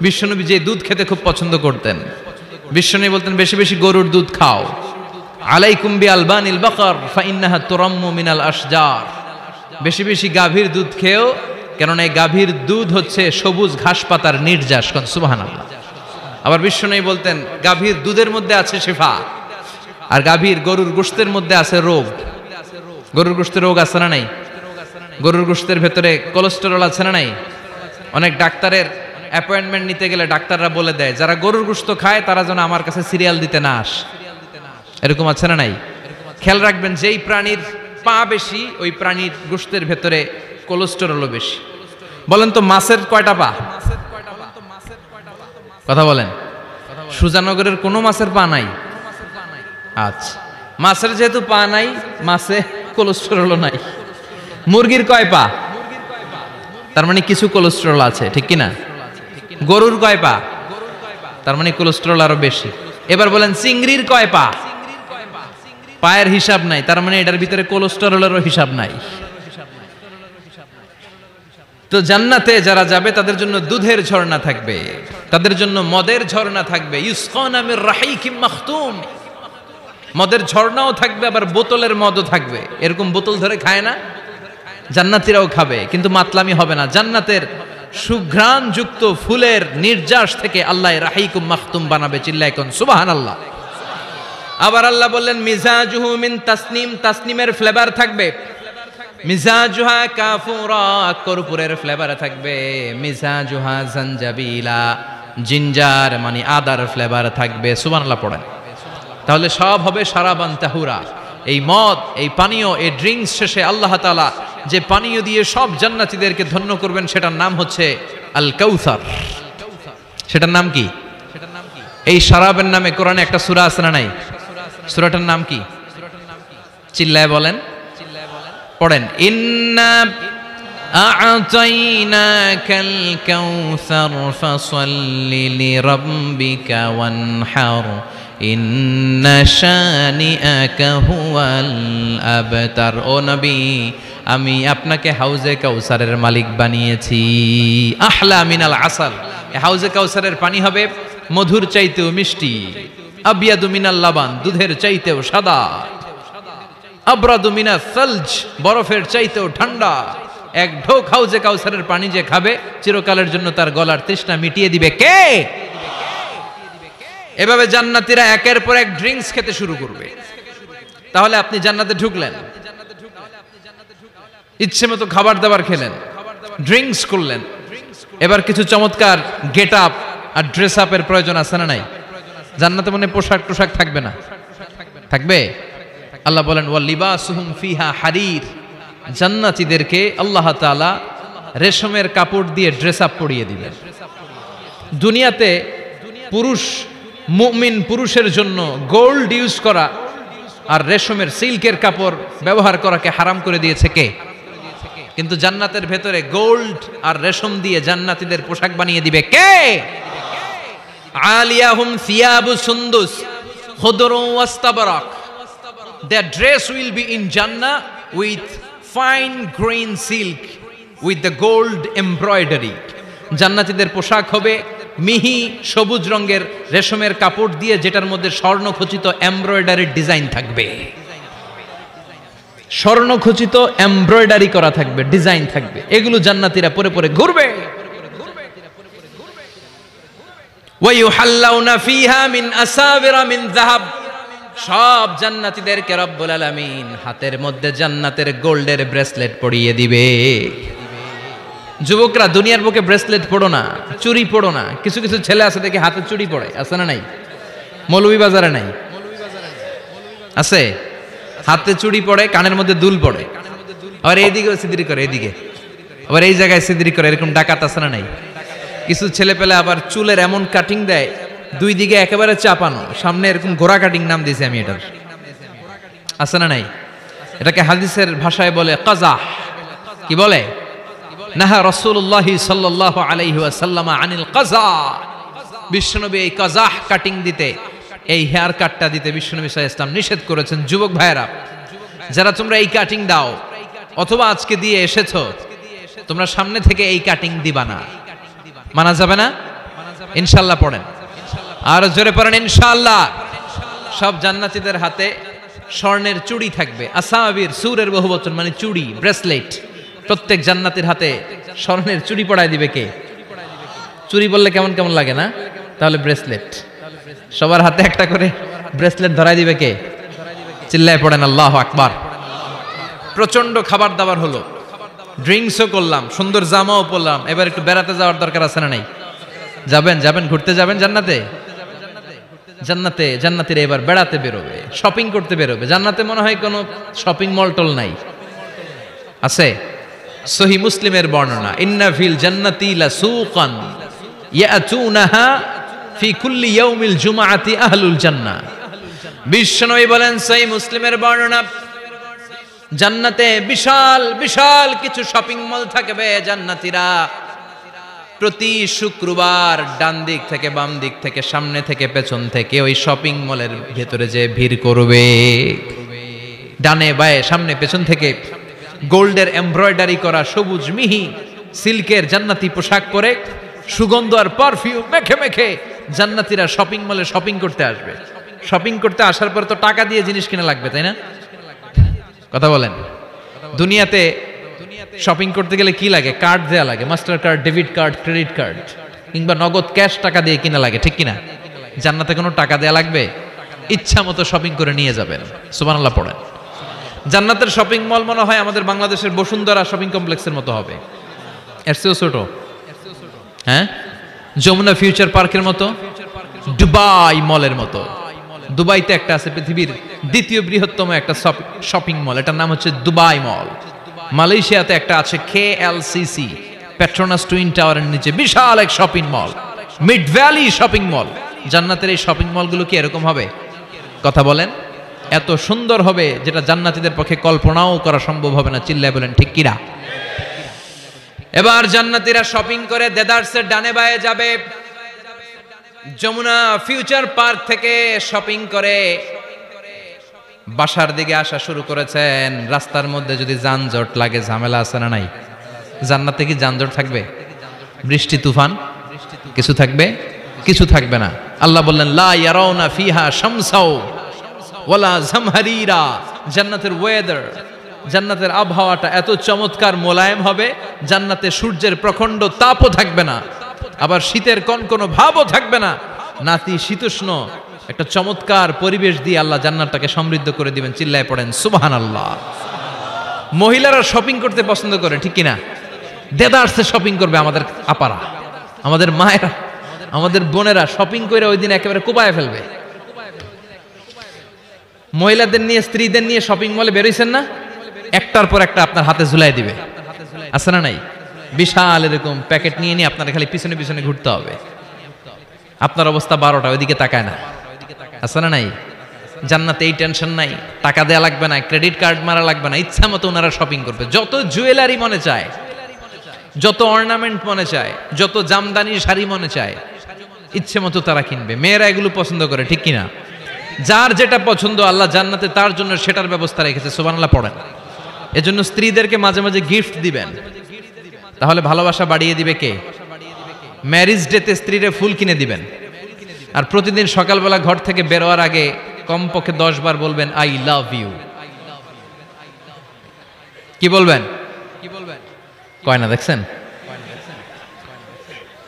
বিশ্বনবী যে দুধ খেতে খুব পছন্দ করতেন, বিশ্বনবী বলতেন বেশি বেশি গরুর দুধ খাও। আলাইকুম বি আলবানিল বাকার ফাইন্নাহা তুরাম্মু মিনাল আশজার। বেশি বেশি গাভীর দুধ খেও, কেননা এই গাভীর দুধ হচ্ছে সবুজ ঘাস পাতার নির্যাস। সুবহানাল্লাহ। আবার বিশ্বনবী বলতেন গাভীর দুধের মধ্যে আছে শিফা, আর গাভীর গরুর গোশতের মধ্যে আছে রোগ। গরুর গোশতের রোগ আছে না নাই? গরুর গোশতের ভেতরে কোলেস্টেরল আছে না নাই? অনেক ডাক্তারের অ্যাপয়েন্টমেন্ট নিতে গেলে ডাক্তাররা বলে দেয় যারা গরুর গোশত খায় তারা যেন আমার কাছে সিরিয়াল দিতে না আসে। এরকম আছে না নাই? খেয়াল রাখবেন, যেই প্রাণীর পা বেশি ওই প্রাণীর গোশতের ভেতরে কোলেস্টেরলও বেশি। বলেন তো মাছের কয়টা পা? কথা বলেন। সুজানগরের কোনো মাছের পা নাই? আচ্ছা, মাছের যেহেতু পা নাই, মাছে কোলেস্টেরলও নাই। মুরগির কয় পা? তার মানে কিছু কোলেস্টেরল আছে, ঠিক কি না? গরুর কয় পা? তার মানে কোলেস্টেরল আরো বেশি। এবার বলেন চিংড়ির কয় পা? পায়ের হিসাব নাই, তার মানে এটার ভিতরে কোলেস্টেরলেরও হিসাব নাই। তো জান্নাতে যারা যাবে তাদের জন্য দুধের ঝর্ণা থাকবে, তাদের জন্য মদের ঝর্ণা থাকবে। ইউসকানা মির রাহিকিম মাখতুম। মদের ঝর্ণাও থাকবে, আবার বোতলের মদও থাকবে। এরকম বোতল ধরে খায় না, জান্নাতীরাও খাবে, কিন্তু মাতলামি হবে না। জান্নাতের সুঘ্রাণ যুক্ত ফুলের নির্যাস থেকে আল্লাহ রাহিকুম মাখতুম বানাবে। চিল্লায় কোন সুবহানাল্লাহ। আবার আল্লাহ বললেন মিজাজুহু মিন তাসনিম। তাসনিমের ফ্লেভার থাকবে। মিজাজুহা কাফুরা, কর্পূরের ফ্লেভার থাকবে। মিজাজুহা জানজাবিলা, জিঞ্জার মানে আদার ফ্লেভার থাকবে। সুবহানাল্লাহ পড়েন। তাহলে সব হবে শারাবান তাহুরা। এই মদ, এই পানীয়, এই ড্রিঙ্কস শেষে আল্লাহ তাআলা যে পানীয় দিয়ে সব জান্নাতীদেরকে ধন্য করবেন সেটার নাম হচ্ছে আল কাউসার। সেটার নাম কি? এই শারাবের নামে কোরআনে একটা সূরা আছে না নাই? সূরাটার নাম কি? চিল্লায় বলেন, পড়েন। ইন্না আ'তাইনাকাল কাউসার ফাসাল্লি লিরাব্বিকা ওয়ানহার ইন্না শানিআকা হুয়াল আবতার। ও নবী, আমি আপনাকে হাউজে কাউসারের মালিক বানিয়েছি। আহলা মিনাল আসাল। হাউজে কাউসারের পানি হবে মধুর চাইতেও মিষ্টি। আবিয়াদু মিনাল লাবান, দুধের চাইতেও সাদা। আবরাদু মিনাস সালজ, বরফের চাইতেও ঠান্ডা। এক ঢোক হাউজে কাউসারের পানি যে খাবে চিরকালের জন্য তার গলার তৃষ্ণা মিটিয়ে দিবে কে? এভাবে জান্নাতীরা একের পর এক ড্রিঙ্কস খেতে শুরু করবে। তাহলে আপনি জান্নাতে ঢুকলেন, ইচ্ছে মতো খাবার দাবার খেলেন, ড্রিঙ্কস করলেন। এবার কিছু চমৎকার গেট আপ আর ড্রেস আপের প্রয়োজন আছে না নাই? জান্নাতে মনে পোশাক টোশাক থাকবে না? থাকবে। আল্লাহ বলেন ওয়া লিবাসুহুম ফিহা হারির। জান্নাতীদেরকে আল্লাহ তাআলা রেশমের কাপড় দিয়ে ড্রেস আপ পরিয়ে দিবেন। দুনিয়াতে পুরুষ, মুমিন পুরুষের জন্য গোল্ড ইউজ করা আর রেশমের সিল্কের কাপড় ব্যবহার করাকে হারাম করে দিয়েছে কে? কিন্তু জান্নাতের ভেতরে গোল্ড আর রেশম দিয়ে জান্নাতীদের পোশাক বানিয়ে দিবে কে? আলিয়াহুম সিয়াবু সুন্দুস খুদরু ওয়াস্তাবরাক, their dress will be in Jannah with fine grain silk with the gold embroidery. জান্নাতীদের পোশাক হবে মিহি সবুজ রঙের রেশমের কাপড় দিয়ে, যেটার মধ্যে স্বর্ণখচিত এমব্রয়ডারির ডিজাইন থাকবে। স্বর্ণখচিত এমব্রয়ডারি করা থাকবে, ডিজাইন থাকবে, এগুলো জান্নাতীরা পরে পরে ঘুরবে। ওয়ায়ুহাল্লাউনা ফিহা মিন আসাবিরা মিন যাহাব, সব জান্নাতীদেরকে রব্বুল আলামিন হাতের মধ্যে জান্নাতের গোল্ডের ব্রেসলেট পরিয়ে দিবে। যুবকরা, দুনিয়ার বুকে ব্রেসলেট পড়ো না, চুড়ি পড়ো না। কিছু কিছু ছেলে আছে দেখে হাতে চুড়ি পড়ে, আছে না নাই? মৌলভী বাজারে নাই? আছে, হাতে চুড়ি পড়ে, কানের মধ্যে দুল পড়ে, আবার এইদিকেও সিদরি করে, এদিকে আবার এই জায়গায় সিদরি করে, এরকম ডাকাত আছে না নাই? কিছু ছেলে পেলে আবার চুলের এমন কাটিং দেয়, দুই দিকে একেবারে চাপানো, সামনে এরকম ঘোড়া কাটিং নাম দিয়েছি আমি এটার, আছে না নাই? এটাকে হাদিসের ভাষায় বলে কাজাহ। কি বলে? নাহা রাসূলুল্লাহ সাল্লাল্লাহু আলাইহি ওয়াসাল্লাম আনিল কাজা। বিশ্বনবী এই কাজাহ কাটিং দিতে, এই হেয়ার কাটটা দিতে বিশ্বনবী সাল্লাল্লাহু আলাইহি ওয়াসাল্লাম নিষেধ করেছেন। যুবক ভাইয়েরা, যারা তোমরা এই কাটিং দাও অথবা আজকে দিয়ে এসেছো, তোমরা সামনে থেকে এই কাটিং দিবা না, মানা যাবে না। ইনশাআল্লাহ পড়েন, আর জোরে পড়েন ইনশাআল্লাহ। সব জান্নাতীদের হাতে স্বর্ণের চুড়ি থাকবে। আসাবির, সুরের বহুবচন মানে চুড়ি, ব্রেসলেট। প্রত্যেক জান্নাতীর হাতে স্বর্ণের চুড়ি পড়ায় দিবে কে? চুড়ি বললে কেমন কেমন লাগে না? তাহলে ব্রেসলেট, সবার হাতে একটা করে ব্রেসলেট ধরায় দিবে কে? চিল্লায় পড়েন আল্লাহু আকবার। প্রচন্ড খাবার দাবার হলো, ড্রিঙ্কসও করলাম, সুন্দর জামাও পরলাম, এবার একটু বেড়াতে যাওয়ার দরকার আছে না নাই? যাবেন, যাবেন, ঘুরতে যাবেন জান্নাতে। জান্নাতে জান্নাতীরা এবার বেড়াতে বেরোবে, শপিং করতে বেরোবে। জান্নাতে মনে হয় কোনো শপিং মল টল নাই, আছে? সহিহ মুসলিমের বর্ণনা, ইন্না ফিল জান্নাতি লাসুকান ইয়াতুনাহা ফি কুল্লি ইয়াউমিল জুমআতি আহলুল জান্নাহ। বিশ্বনবী বলেন, সহিহ মুসলিমের বর্ণনা, জান্নাতে বিশাল বিশাল কিছু শপিং মল থাকবে। জান্নাতীরা প্রতি শুক্রবার ডান দিক থেকে বাম দিক থেকে সামনে থেকে পেছন থেকে ওই শপিং মলের ভেতরে যে ভিড় করবে, ডানে বায়ে সামনে পেছন থেকে গোল্ডের এমব্রয়ডারি করা সবুজ মিহি সিল্কের জান্নাতি পোশাক পরে সুগন্ধ আর পারফিউম মেখে মেখে জান্নাতীরা শপিং মলে শপিং করতে আসবে। শপিং করতে আসার পর তো টাকা দিয়ে জিনিস কিনা লাগবে, তাই না? কথা বলেন। দুনিয়াতে শপিং করতে গেলে কি লাগে? কার্ড দেয়া লাগে, master card, debit card, credit card, কিংবা নগদ ক্যাশ টাকা দিয়ে কিনা লাগে, ঠিক কিনা? জান্নাতে কোনো টাকা দেয়া লাগবে? ইচ্ছা মতো শপিং করে নিয়ে যাবেন। সুবহানাল্লাহ পড়েন। জান্নাতের শপিং মল মনে হয় আমাদের বাংলাদেশের বসুন্ধরা শপিং কমপ্লেক্সের মতো হবে, এর চেয়েও ছোট। হ্যাঁ, যমুনা ফিউচার পার্কের মতো, দুবাই মলের মতো। দুবাইতে একটা আছে পৃথিবীর দ্বিতীয় বৃহত্তম একটা শপিং মল, এটার নাম হচ্ছে দুবাই মল। মালয়েশিয়াতে একটা আছে KLCC, পেট্রোনাস টুইন টাওয়ারের নিচে বিশাল এক shopping mall, mid valley shopping mall. জান্নাতের এই শপিং মলগুলো কি এরকম হবে? কথা বলেন। এত সুন্দর হবে যেটা জান্নাতীদের পক্ষে কল্পনাও করা সম্ভব হবে না। চিল্লায় বলেন ঠিক কিনা? এবার জান্নাতীরা শপিং করে দেদারসের ডানে বায়ে যাবে। যমুনা ফিউচার পার্ক থেকে শপিং করে বাসার দিকে আসা শুরু করেছেন। রাস্তার মধ্যে যদি যানজট লাগে, ঝামেলা আছে না নাই? জান্নাতে কি যানজট থাকবে? বৃষ্টি তুফান কিছু থাকবে? কিছু থাকবে না। আল্লাহ বললেন, লা ইয়ারাউনা ফিহা শামসাও ওয়ালা জামহারিরা। জান্নাতের ওয়েদার, জান্নাতের আবহাওয়াটা এত চমৎকার মোলায়েম হবে, জান্নাতে সূর্যের প্রখণ্ড তাপও থাকবে না, আবার শীতের কনকনো ভাবও থাকবে না। নাতি শীতোষ্ণ একটা চমৎকার পরিবেশ দিয়ে আল্লাহ জান্নাতটাকে সমৃদ্ধ করে দিবেন। চিল্লায় পড়েন সুবহানাল্লাহ। মহিলারা শপিং করতে পছন্দ করে, ঠিক কিনা? দেদারসে শপিং করবে আমাদের আপারা, আমাদের মায়েরা, আমাদের বোনেরা শপিং করে ওই দিন একেবারে কোপায় ফেলবে। মহিলাদের নিয়ে, স্ত্রীদের নিয়ে শপিং মলে বেরোইছেন না, একটার পর একটা আপনার হাতে ঝুলাই দিবে, আছে না নাই? বিশাল এরকম প্যাকেট নিয়ে নিয়ে আপনার খালি পিছনে পিছনে ঘুরতে হবে। আপনার অবস্থা 12টা, ওইদিকে তাকায় না, আছে না নাই? জান্নাতে এই টেনশন নাই, টাকা দেয়া লাগবে না, ক্রেডিট কার্ড মারা লাগবে না, ইচ্ছা মতো ওনারা শপিং করবে। যত জুয়েলারি মনে চায়, যত অর্নামেন্ট মনে চায়, যত জামদানি শাড়ি মনে চায়, ইচ্ছে মতো তারা কিনবে। মেয়েরা এগুলো পছন্দ করে, ঠিক কিনা? যার যেটা পছন্দ আল্লাহ জান্নাতে তার জন্য সেটার ব্যবস্থা রেখেছে। সুবহানাল্লাহ পড়েন। এজন্য স্ত্রীদেরকে মাঝে মাঝে গিফট দিবেন, তাহলে ভালোবাসা বাড়িয়ে দিবে কে? ম্যারেজ ডেতে স্ত্রীরে ফুল কিনে দিবেন। আর প্রতিদিন সকালবেলা ঘর থেকে বেরোয়ার আগে কমপক্ষে 10 বার বলবেন আই লাভ ইউ। কি বলবেন? কয় না, দেখছেন?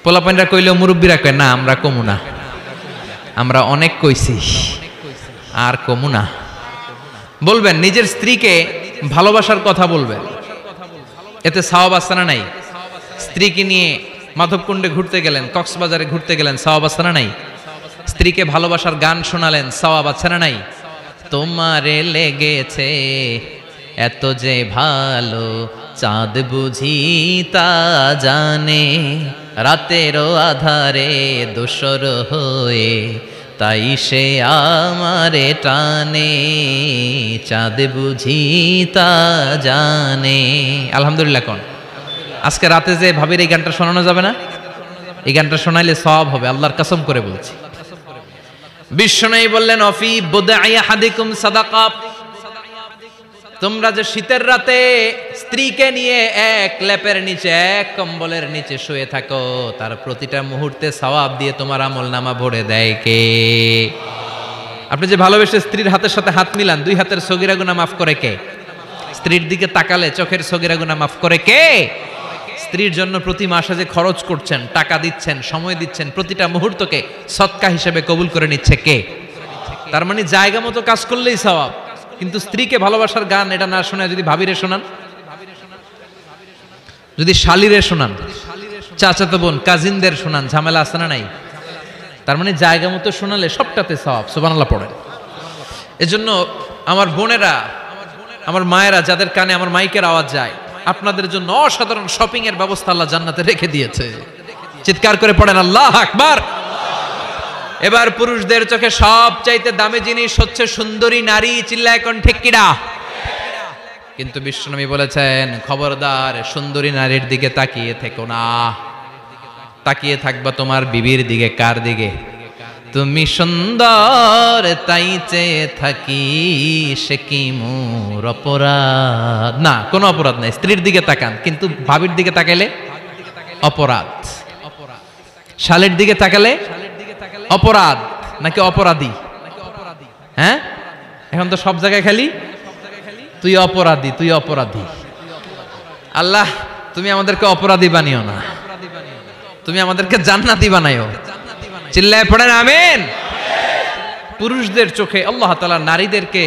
পোলাপাইনরা কইলেও মুরব্বীরা কয় না, আমরা কমু না, আমরা অনেক কইছি আর কমু না। বলবেন, নিজের স্ত্রীকে ভালোবাসার কথা বলবেন, এতে সওয়াব আছে না নাই? স্ত্রীকে নিয়ে মাধবকুণ্ডে ঘুরতে গেলেন, কক্সবাজারে ঘুরতে গেলেন, সওয়াব আছে না নাই? স্ত্রীকে ভালোবাসার গান শোনালেন, সওয়াব আছে না নাই? তোমারে লেগেছে এত যে ভালো, চাঁদ বুঝি তা জানে, রাতেরও আধারে দোসর হয়ে, তাই সে আমারে টানে, চাঁদ বুঝি তা জানে। আলহামদুলিল্লাহ কোন। আজকে রাতে যে ভাবির এই গানটা শোনানো যাবে না? এই গানটা শোনাইলে সওয়াব হবে, আল্লাহর কসম করে বলছি। বিশ্বনবী বললেন, অফি বুদাই আহাদিকুম সাদাকা। তোমরা যে শীতের রাতে স্ত্রীকে নিয়ে এক লেপের নিচে, এক কম্বলের নিচে শুয়ে থাকো, তার প্রতিটা মুহূর্তে সওয়াব দিয়ে তোমার আমলনামা ভরে দেয় কে? আপনি যে ভালোবেসে স্ত্রীর হাতের সাথে হাত মিলান, 2 হাতের সগীরা গুনাহ মাফ করে কে? স্ত্রীর দিকে তাকালে চোখের সগীরা গুনাহ মাফ করে কে? স্ত্রীর জন্য প্রতি মাসে যে খরচ করছেন, টাকা দিচ্ছেন, সময় দিচ্ছেন, প্রতিটা মুহূর্তকে সদকা হিসেবে কবুল করে নিচ্ছে কে? তার মানে জায়গা মতো কাজ করলেই সওয়াব। কিন্তু স্ত্রীকে ভালোবাসার গান এটা না শোনায় যদি ভাবিরে শোনান, যদি শালিরে শোনান, চাচাতো বোন কাজিনদের শোনান, ঝামেলা আছে না নাই? তার মানে জায়গা মতো শোনালে সবটাতে সওয়াব। সুবহানাল্লাহ পড়েন। এজন্য আমার বোনেরা, আমার মায়েরা, যাদের কানে আমার মাইকের আওয়াজ যায়, আপনাদের জন্য অসাধারণ শপিং এর ব্যবস্থা আল্লাহ জান্নাতে রেখে দিয়েছে। চিৎকার করে পড়েন আল্লাহু আকবার। এবার পুরুষদের চোখে সবচাইতে দামি জিনিস হচ্ছে সুন্দরী নারী। চিল্লায় কোন ঠিক কিনা? কিন্তু বিশ্বনবী বলেছেন, খবরদার সুন্দরী নারীর দিকে তাকিয়ে থেকো না। তাকিয়ে থাকবা তোমার বিবির দিকে। কার দিকে? তুমি সুন্দর তাই চেয়ে থাকি, সে কি মোর অপরাধ? না, কোনো অপরাধ নাই। স্ত্রীর দিকে তাকান, কিন্তু ভাবির দিকে তাকালে অপরাধ। শালের দিকে তাকালে অপরাধ নাকি অপরাধী? হ্যাঁ, এখন তো সব জায়গায় খালি তুই অপরাধী, তুই অপরাধী। আল্লাহ, তুমি আমাদেরকে অপরাধী বানিও না, তুমি আমাদেরকে জান্নাতি বানাইও। চিল্লায় পড়েন আমিন। পুরুষদের চোখে আল্লাহ তাআলা নারীদেরকে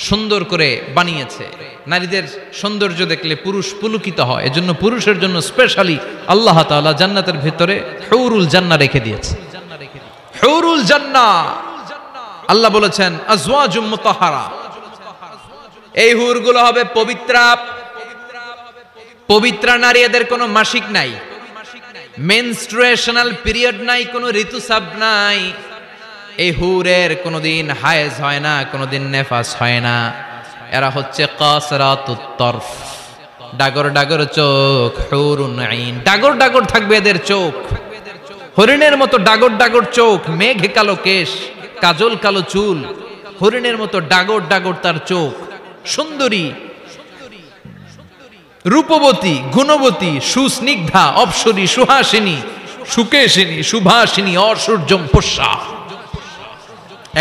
সুন্দর করে বানিয়েছে। নারীদের সৌন্দর্য দেখলে পুরুষ পুলকিত হয়। এজন্য পুরুষের জন্য স্পেশালি আল্লাহ তাআলা জান্নাতের ভিতরে হুরুল জান্নাহ রেখে দিয়েছে। হুরুল জান্নাহ, আল্লাহ বলেছেন আজওয়াজুম মুতাহহারা। এই হুরগুলো হবে পবিত্রা। পবিত্রা নারী, এদের কোনো মাসিক নাই, মেনস্ট্রুয়েশনাল পিরিয়ড নাই, কোনো ঋতুস্রাব নাই। এই হুরের কোনোদিন হায়েজ হয় না, কোনোদিন নেফাস হয় না। এরা হচ্ছে কাসরাতুত তরফ, ডাগর ডাগর চোখ। হুরুন আইন, ডাগর ডাগর থাকবে এদের চোখ, হরিণের মতো ডাগর ডাগর চোখ, মেঘে কালো কেশ, কাজল কালো চুল, হরিণের মতো ডাগর ডাগর তার চোখ। সুন্দরী, রূপবতী, গুণবতী, সুস্নিগ্ধা, অপ্সরী, সুহাসিনী, সুকেশিনী, সুভাসিনী, অসূর্যম পোষা।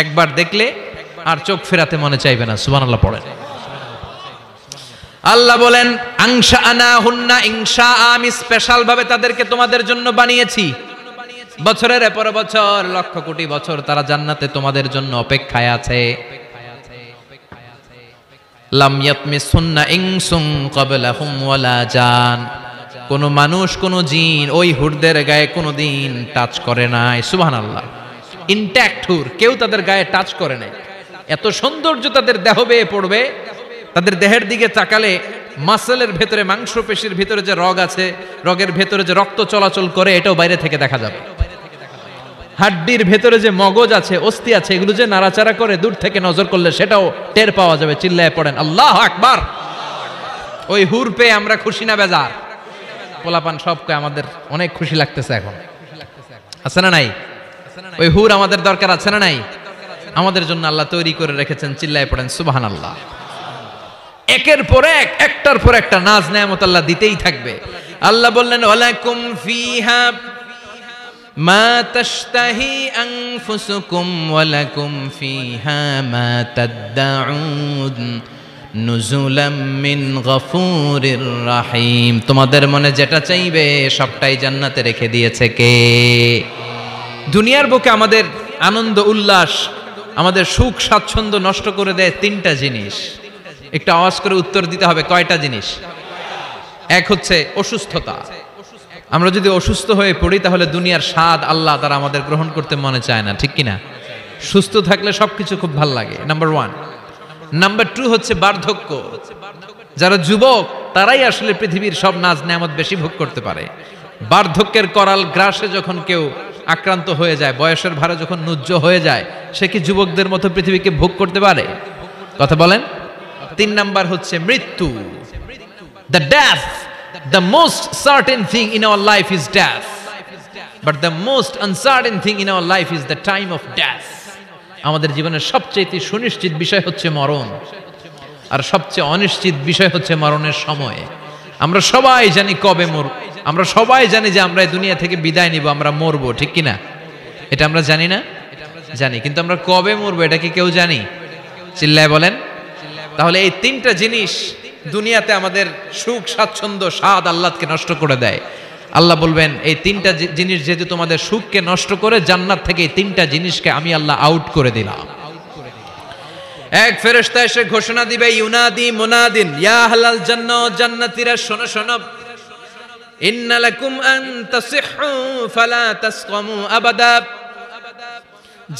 একবার দেখলে আর চোখ ফেরাতে মনে চাইবে না। সুবহানাল্লাহ পড়েন। আল্লাহ বলেন আনশাআনাহুন্না ইনশা, আমি স্পেশাল ভাবে তাদেরকে তোমাদের জন্য বানিয়েছি। বছরের পর বছর, লক্ষ কোটি বছর তারা জান্নাতে তোমাদের জন্য অপেক্ষায় আছে। লাম ইয়াতমিসুন্না ইনসুন ক্বাবলাহুম ওয়ালা জান, কোন মানুষ, কোন জিন ওই হুরদের গায়ে কোনোদিন টাচ করে নাই। সুবহানাল্লাহ। ইনট্যাক্ট হুর, কেউ তাদের গায়ে টাচ করে নাই। এত সৌন্দর্য তাদের দেহ বেয়ে পড়বে। তাদের দেহের দিকে তাকালে মাসলের ভেতরে, মাংসপেশির ভিতরে যে রগ আছে, রগের ভেতরে যে রক্ত চলাচল করে, এটাও বাইরে থেকে দেখা যাবে। হাড্ডির ভেতরে যে মগজ আছে, অস্থি আছে, এগুলো যে নাড়াচাড়া করে দূর থেকে নজর করলে সেটাও টের পাওয়া যাবে। চিল্লায় পড়েন আল্লাহু আকবার। ওই হুর পেয়ে আমরা খুশি না বেজার? পোলাপান সবকে আমাদের অনেক খুশি লাগতেছে এখন, আছে না নাই? ওই হুর আমাদের দরকার আছে না নাই? আমাদের জন্য আল্লাহ তৈরি করে রেখেছেন। চিল্লায় পড়েন সুবহানাল্লাহ। একের পর এক, একটার পর একটা নাজ নেয়ামত আল্লাহ দিতেই থাকবে। আল্লাহ বললেন ওয়ালাকুম ফিহা মা তাশতাহি আনফুসুকুম ওয়ালাকুম ফিহা মা তাদউন নুজুলাম মিন গফুরির রহিম। তোমাদের মনে যেটা চাইবে সবটাই জান্নাতে রেখে দিয়েছে কে? দুনিয়ার বুকে আমাদের আনন্দ উল্লাস, আমাদের সুখ স্বাচ্ছন্দ্য নষ্ট করে দেয় তিনটা জিনিস। একটু আওয়াজ করে উত্তর দিতে হবে, কয়টা জিনিস? এক হচ্ছে অসুস্থতা। আমরা যদি অসুস্থ হয়ে পড়ি তাহলে দুনিয়ার স্বাদ আল্লাহ তারা আমাদের গ্রহণ করতে মনে চায় না, ঠিক কিনা? সুস্থ থাকলে সবকিছু খুব ভালো লাগে, নাম্বার ওয়ান। নাম্বার টু হচ্ছে বার্ধক্য। যারা যুবক তারাই আসলে পৃথিবীর সব নাজ নেয়ামত বেশি ভোগ করতে পারে। বার্ধক্যের করাল গ্রাসে যখন কেউ আক্রান্ত হয়ে যায়, বয়সের ভারে যখন নুজ্জ হয়ে যায়, সে কি যুবকদের মতো পৃথিবীকে ভোগ করতে পারে? কথা বলেন। তিন নাম্বার হচ্ছে মৃত্যু। The death, the most certain thing in our life is death, but the most uncertain thing in our life is the time of death. আমাদের জীবনের সবচেয়ে সুনিশ্চিত বিষয় হচ্ছে মরণ, আর সবচেয়ে অনিশ্চিত বিষয় হচ্ছে মরণের সময়। আমরা সবাই জানি কবে মরব, আমরা সবাই জানি যে আমরা এই দুনিয়া থেকে বিদায় নিব, আমরা মরবো, ঠিক কিনা? এটা আমরা জানি না? জানি, কিন্তু আমরা কবে মরবো এটা কি কেউ জানি? চিল্লায় বলেন। তাহলে এই তিনটা জিনিস দুনিয়াতে আমাদের সুখ স্বাচ্ছন্দ্য স্বাদ আল্লাহকে নষ্ট করে দেয়। আল্লাহ বলবেন এই তিনটা জিনিস যেহেতু তোমাদের সুখকে নষ্ট করে, জান্নাত থেকে এই তিনটা জিনিসকে আমি আল্লাহ আউট করে দিলাম। এক ফেরেশতা এসে ঘোষণা দিবে, ইউনাদি মুনাদিন ইয়া আহলাল জান্নাহ, জান্নাতীরা শোনো শোনো, ইন্না লাকুম আন তাসিহু ফালা তাসকামু আবাদা।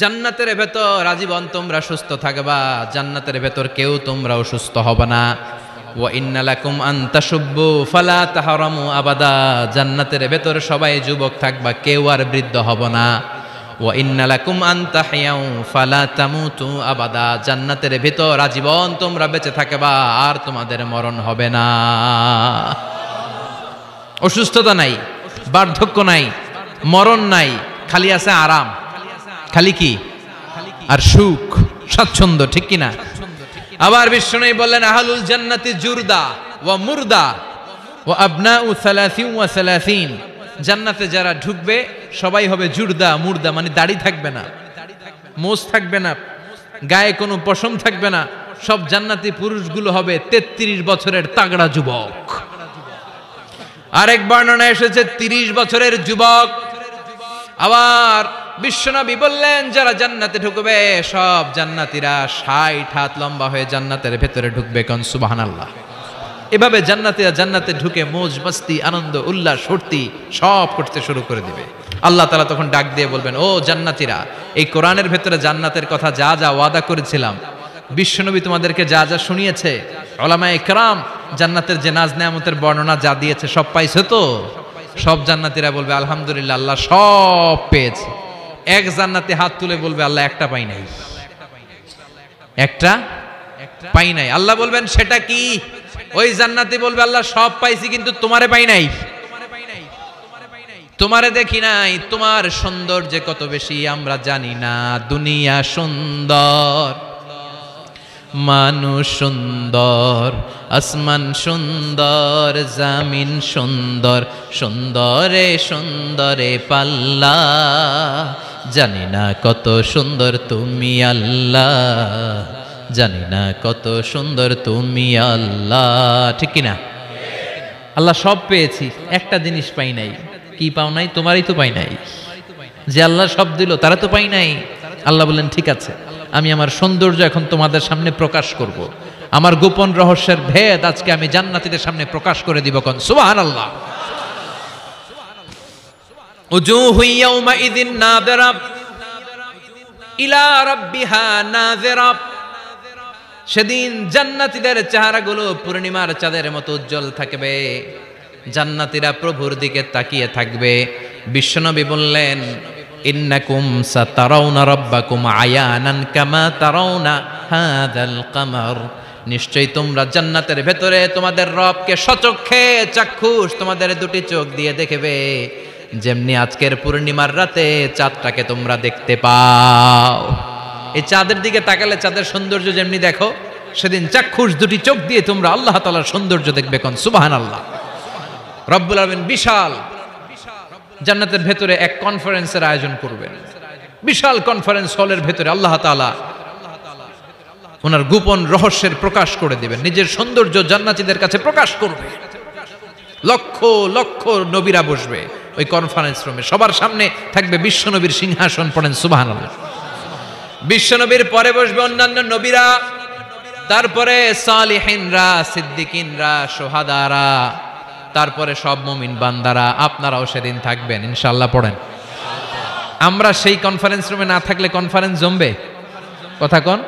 জান্নাতের ভেতর আজীবন তোমরা সুস্থ থাকবা, জান্নাতের ভেতর কেউ তোমরা অসুস্থ হবে না। ওয়া ইন্না লাকুম আন তাশুব্বু ফালা তাহরামু আবাদা। জান্নাতের ভেতর সবাই যুবক থাকবা, কেউ আর বৃদ্ধ হবে না। ওয়া ইন্না লাকুম আন তাহইয়াউ ফালা তামুতু আবাদা। জান্নাতের ভেতর আজীবন তোমরা বেঁচে থাকবা, আর তোমাদের মরণ হবে না। অসুস্থতা নাই, বার্ধক্য নাই, মরণ নাই, খালি আছে আরাম। খালি কি? আর সুখ স্বাচ্ছন্দ্য, ঠিক কিনা? আবার বিশ্বনবী বললেন আহলুল জান্নাতি জুরদা ওয়া মুরদা ওয়া আবনাউ 30 ওয়া 30। জান্নাতে যারা ঢুকবে সবাই হবে জুরদা মুরদা, মানে দাড়ি থাকবে না, মোজ থাকবে না, গায়ে কোনো পশম থাকবে না। সব জান্নাতি পুরুষগুলো হবে 33 বছরের তাগড়া যুবক। আরেক বর্ণনা এসেছে 30 বছরের যুবক। আবার বিশ্বনবী বললেন যারা জান্নাতে ঢুকবে সব জান্নাতীরা 60 হাত লম্বা হয়ে জান্নাতের ভেতরে ঢুকবে। কোন সুবহানাল্লাহ। এভাবে জান্নাতীরা জান্নাতে ঢুকে মৌজ মস্তি আনন্দ উল্লাস ফুর্তি সব করতে শুরু করে দিবে। আল্লাহ তাআলা তখন ডাক দিয়ে বলবেন, ও জান্নাতীরা, এই কোরআনের ভেতরে জান্নাতের কথা যা যা ওয়াদা করেছিলাম, বিশ্বনবী তোমাদেরকে যা যা শুনিয়েছে, উলামায়ে কেরাম জান্নাতের যে নাজ নেয়ামতের বর্ণনা যা দিয়েছে সব পাইছো তো? সব জান্নাতীরা বলবে আলহামদুলিল্লাহ, আল্লাহ সব পেয়েছে। এক জান্নাতে হাত তুলে বলবে আল্লাহ একটা পাই নাই, একটা পাই নাই। আল্লাহ বলবেন সেটা কি? ওই জান্নাতি বলবে আল্লাহ সব পাইছি কিন্তু তোমারে পাই নাই, তোমারে দেখি নাই, তোমার সৌন্দর্য কত বেশি আমরা জানি না। দুনিয়া সুন্দর, মানুষ সুন্দর, আসমান সুন্দর, জামিন সুন্দর, সুন্দরে সুন্দরে পাল্লা, জানি না কত সুন্দর তুমি আল্লাহ, জানি না কত সুন্দর তুমি আল্লাহ, ঠিক কিনা? আল্লাহ সব পেয়েছি, একটা জিনিস পাই নাই। কি পাও নাই? তোমারই তো পাই নাই। যে আল্লাহ সব দিল তারা তো পাই নাই। আল্লাহ বললেন ঠিক আছে, আমি আমার সৌন্দর্য এখন তোমাদের সামনে প্রকাশ করব। আমার গোপন রহস্যের ভেদ আজকে আমি জান্নাতীদের সামনে প্রকাশ করে দিব। কোন সুবহানাল্লাহ। উজুহু ইয়াউমাইযিন নাযিরা ইলা রাব্বিহা নাযিরা। সেদিন জান্নাতীদের চেহারাগুলো পূর্ণিমার চাঁদের মতো উজ্জ্বল থাকবে। জান্নাতীরা প্রভুর দিকে তাকিয়ে থাকবে। বিশ্বনবী বললেন ইন্নাকুম সাতারাউনা রাব্বাকুম আয়ানান কামা তারাউনা হাযাল কামার, নিশ্চয়ই তোমরা জান্নাতের ভেতরে তোমাদের রবকে সচক্ষে চাক্ষুষ তোমাদের দুটি চোখ দিয়ে দেখবে, যেমনি আজকের পূর্ণিমার রাতে চাঁদটাকে তোমরা দেখতে পাও। এই চাঁদের দিকে তাকালে চাঁদের সৌন্দর্য যেমনি দেখো, সেদিন চাক্ষুষ দুটি চোখ দিয়ে তোমরা আল্লাহ তাআলার সৌন্দর্য দেখবে। কোন সুবহানাল্লাহ। রব্বুল আলামিন বিশাল জান্নাতের ভেতরে এক কনফারেন্সের আয়োজন করবেন। বিশাল কনফারেন্স হলের ভেতরে আল্লাহ তাআলা ওনার গোপন রহস্যের প্রকাশ করে দিবেন, নিজের সৌন্দর্য জান্নাতীদের কাছে প্রকাশ করবে। লক্ষ লক্ষ নবীরা বসবে ওই কনফারেন্স রুমে, সবার সামনে থাকবে বিশ্বনবীর সিংহাসন। পড়েন সুবহানাল্লাহ। বিশ্বনবীর পরে বসবে অন্যান্য নবীরা, তারপরে সালিহিনরা, সিদ্দিকিনরা, শুহাদারা, তারপরে সব মুমিন বান্দারা। আপনারাও সেদিন থাকবেন ইনশাআল্লাহ। পড়েন। আমরা সেই কনফারেন্স রুমে না থাকলে কনফারেন্স জমবে? কথা কোন?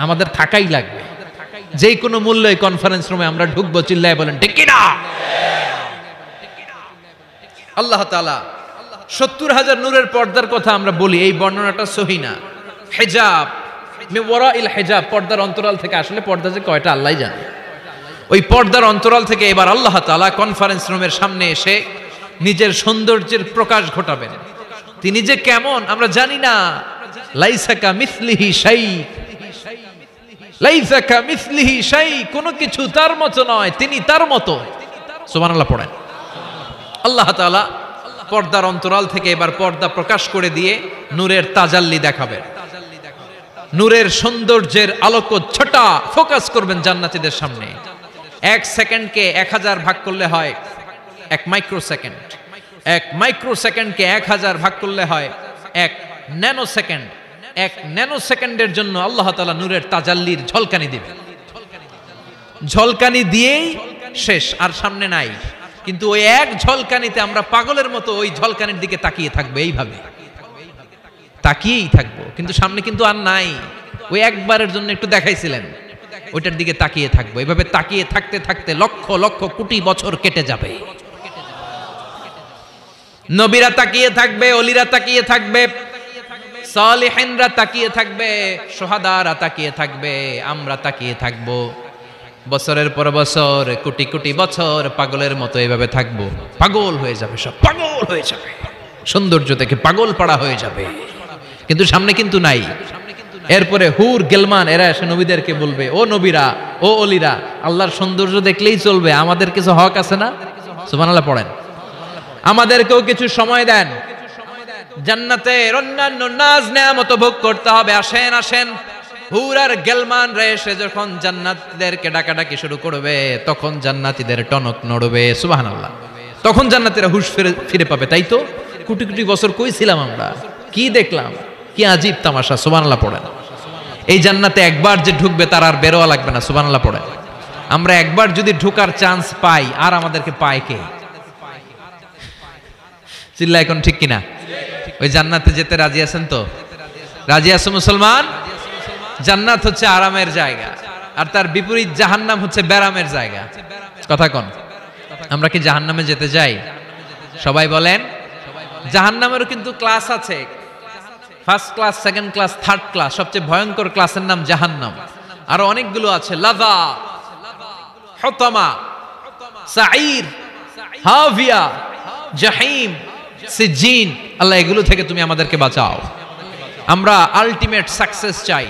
আমাদের থাকাই লাগবে, যে কোনো মূল্যে এই কনফারেন্স রুমে আমরা ঢুকবো। চিল্লায় বলেন ঠিক কি না? আল্লাহ তাআলা ৭০,০০০ নূরের পর্দার কথা আমরা বলি, এই বর্ণনাটা সহি না। হিজাব মিন ওয়ারাইল হিজাব, পর্দার অন্তরাল থেকে, আসলে পর্দা যে কয়টা আল্লাহই জানে। ওই পর্দার অন্তরাল থেকে এবার আল্লাহ তাআলা কনফারেন্স রুমের সামনে এসে নিজের সৌন্দর্যের প্রকাশ ঘটাবেন। তিনি যে কেমন আমরা জানি না। লাইসা কামিসলিহি শাই, লাইসা কামিসলিহি শাই, কোনো কিছু তার মতো নয়, তিনি তার মতো। সুবহানাল্লাহ। পড়েন। আল্লাহ তাআলা পর্দার অন্তরাল থেকে এবার পর্দা প্রকাশ করে দিয়ে নূরের তাজাল্লি দেখাবেন। নূরের সৌন্দর্যের আলোকচ্ছটা ফোকাস করবেন জান্নাতীদের সামনে। 1 সেকেন্ডকে 1000 ভাগ করলে হয় 1 মাইক্রোসেকেন্ড। 1 মাইক্রোসেকেন্ডকে 1000 ভাগ করলে হয় 1 ন্যানোসেকেন্ড। 1 ন্যানোসেকেন্ডের জন্য আল্লাহ তাআলা নূরের তাজাল্লির ঝলকানি দিবেন। ঝলকানি দিয়েই শেষ, আর সামনে নাই। কিন্তু ওই এক ঝলকানিতে আমরা পাগলের মতো ওই ঝলকানির দিকে তাকিয়ে থাকবো, এইভাবে তাকিয়েই থাকবো। কিন্তু সামনে কিন্তু আর নাই। ওই একবারের জন্য একটু দেখাইছিলেন, ওইটার দিকে তাকিয়ে থাকবো। এইভাবে তাকিয়ে থাকতে থাকতে লক্ষ লক্ষ কোটি বছর কেটে যাবে। নবীরা তাকিয়ে থাকবে, অলিরা তাকিয়ে থাকবে, সালিহিনরা তাকিয়ে থাকবে, শুহাদারা তাকিয়ে থাকবে, আমরা তাকিয়ে থাকবো। বছরের পর বছর, কোটি কোটি বছর পাগলের মতো এইভাবে থাকবো। পাগল হয়ে যাবে, সব পাগল হয়ে যাবে, সৌন্দর্য দেখে পাগল পাড়া হয়ে যাবে। কিন্তু সামনে কিন্তু নাই। এরপরে হুর গেলমান এরা এসে নবীদেরকে বলবে, ও নবীরা, ও অলিরা, আল্লাহর সৌন্দর্য দেখলেই চলবে, আমাদের কিছু হক আছে না? সুবহানাল্লাহ। পড়েন। আমাদেরকেও কিছু সময় দেন, জান্নাতের অন্যান্য নাজ নেয়ামত ভোগ করতে হবে। আসেন আসেন। হুর আর গেলমান রে এসে যখন জান্নাতীদেরকে ডাকাডাকি শুরু করবে, তখন জান্নাতীদের টনক নড়বে। সুবহানাল্লাহ। তখন জান্নাতীরা হুঁশ ফিরে পাবে। তাই তো কোটি কোটি বছর কই ছিলাম আমরা, কি দেখলাম, কি আজীব তামাশা। সুবহানাল্লাহ। পড়েন। এই জান্নাতে একবার যে ঢুকবে তার আর বেরোয়া লাগবে না। সুবহানাল্লাহ। পড়েন। আমরা একবার যদি ঢোকার চান্স পাই, আর আমাদেরকে পায় কে? চিল্লা এখন ঠিক কিনা? ওই জান্নাতে যেতে রাজি আছেন তো? রাজি আছো মুসলমান? জান্নাত হচ্ছে আরামের জায়গা, আর তার বিপরীত জাহান্নাম হচ্ছে ব্যারামের জায়গা। কথা কোন? আমরা কি জাহান্নামে যেতে চাই? সবাই বলেন। জাহান্নামেরও কিন্তু ক্লাস আছে, first class, second class, third class. সবচেয়ে ভয়ঙ্কর ক্লাসের নাম জাহান্নাম। আরো অনেকগুলো আছে, লাযা, হুতামা, সাঈর, হাভিয়া, জাহিম, সিজিন। আল্লাহ এগুলো থেকে তুমি আমাদেরকে বাঁচাও। আমরা আলটিমেট সাকসেস চাই।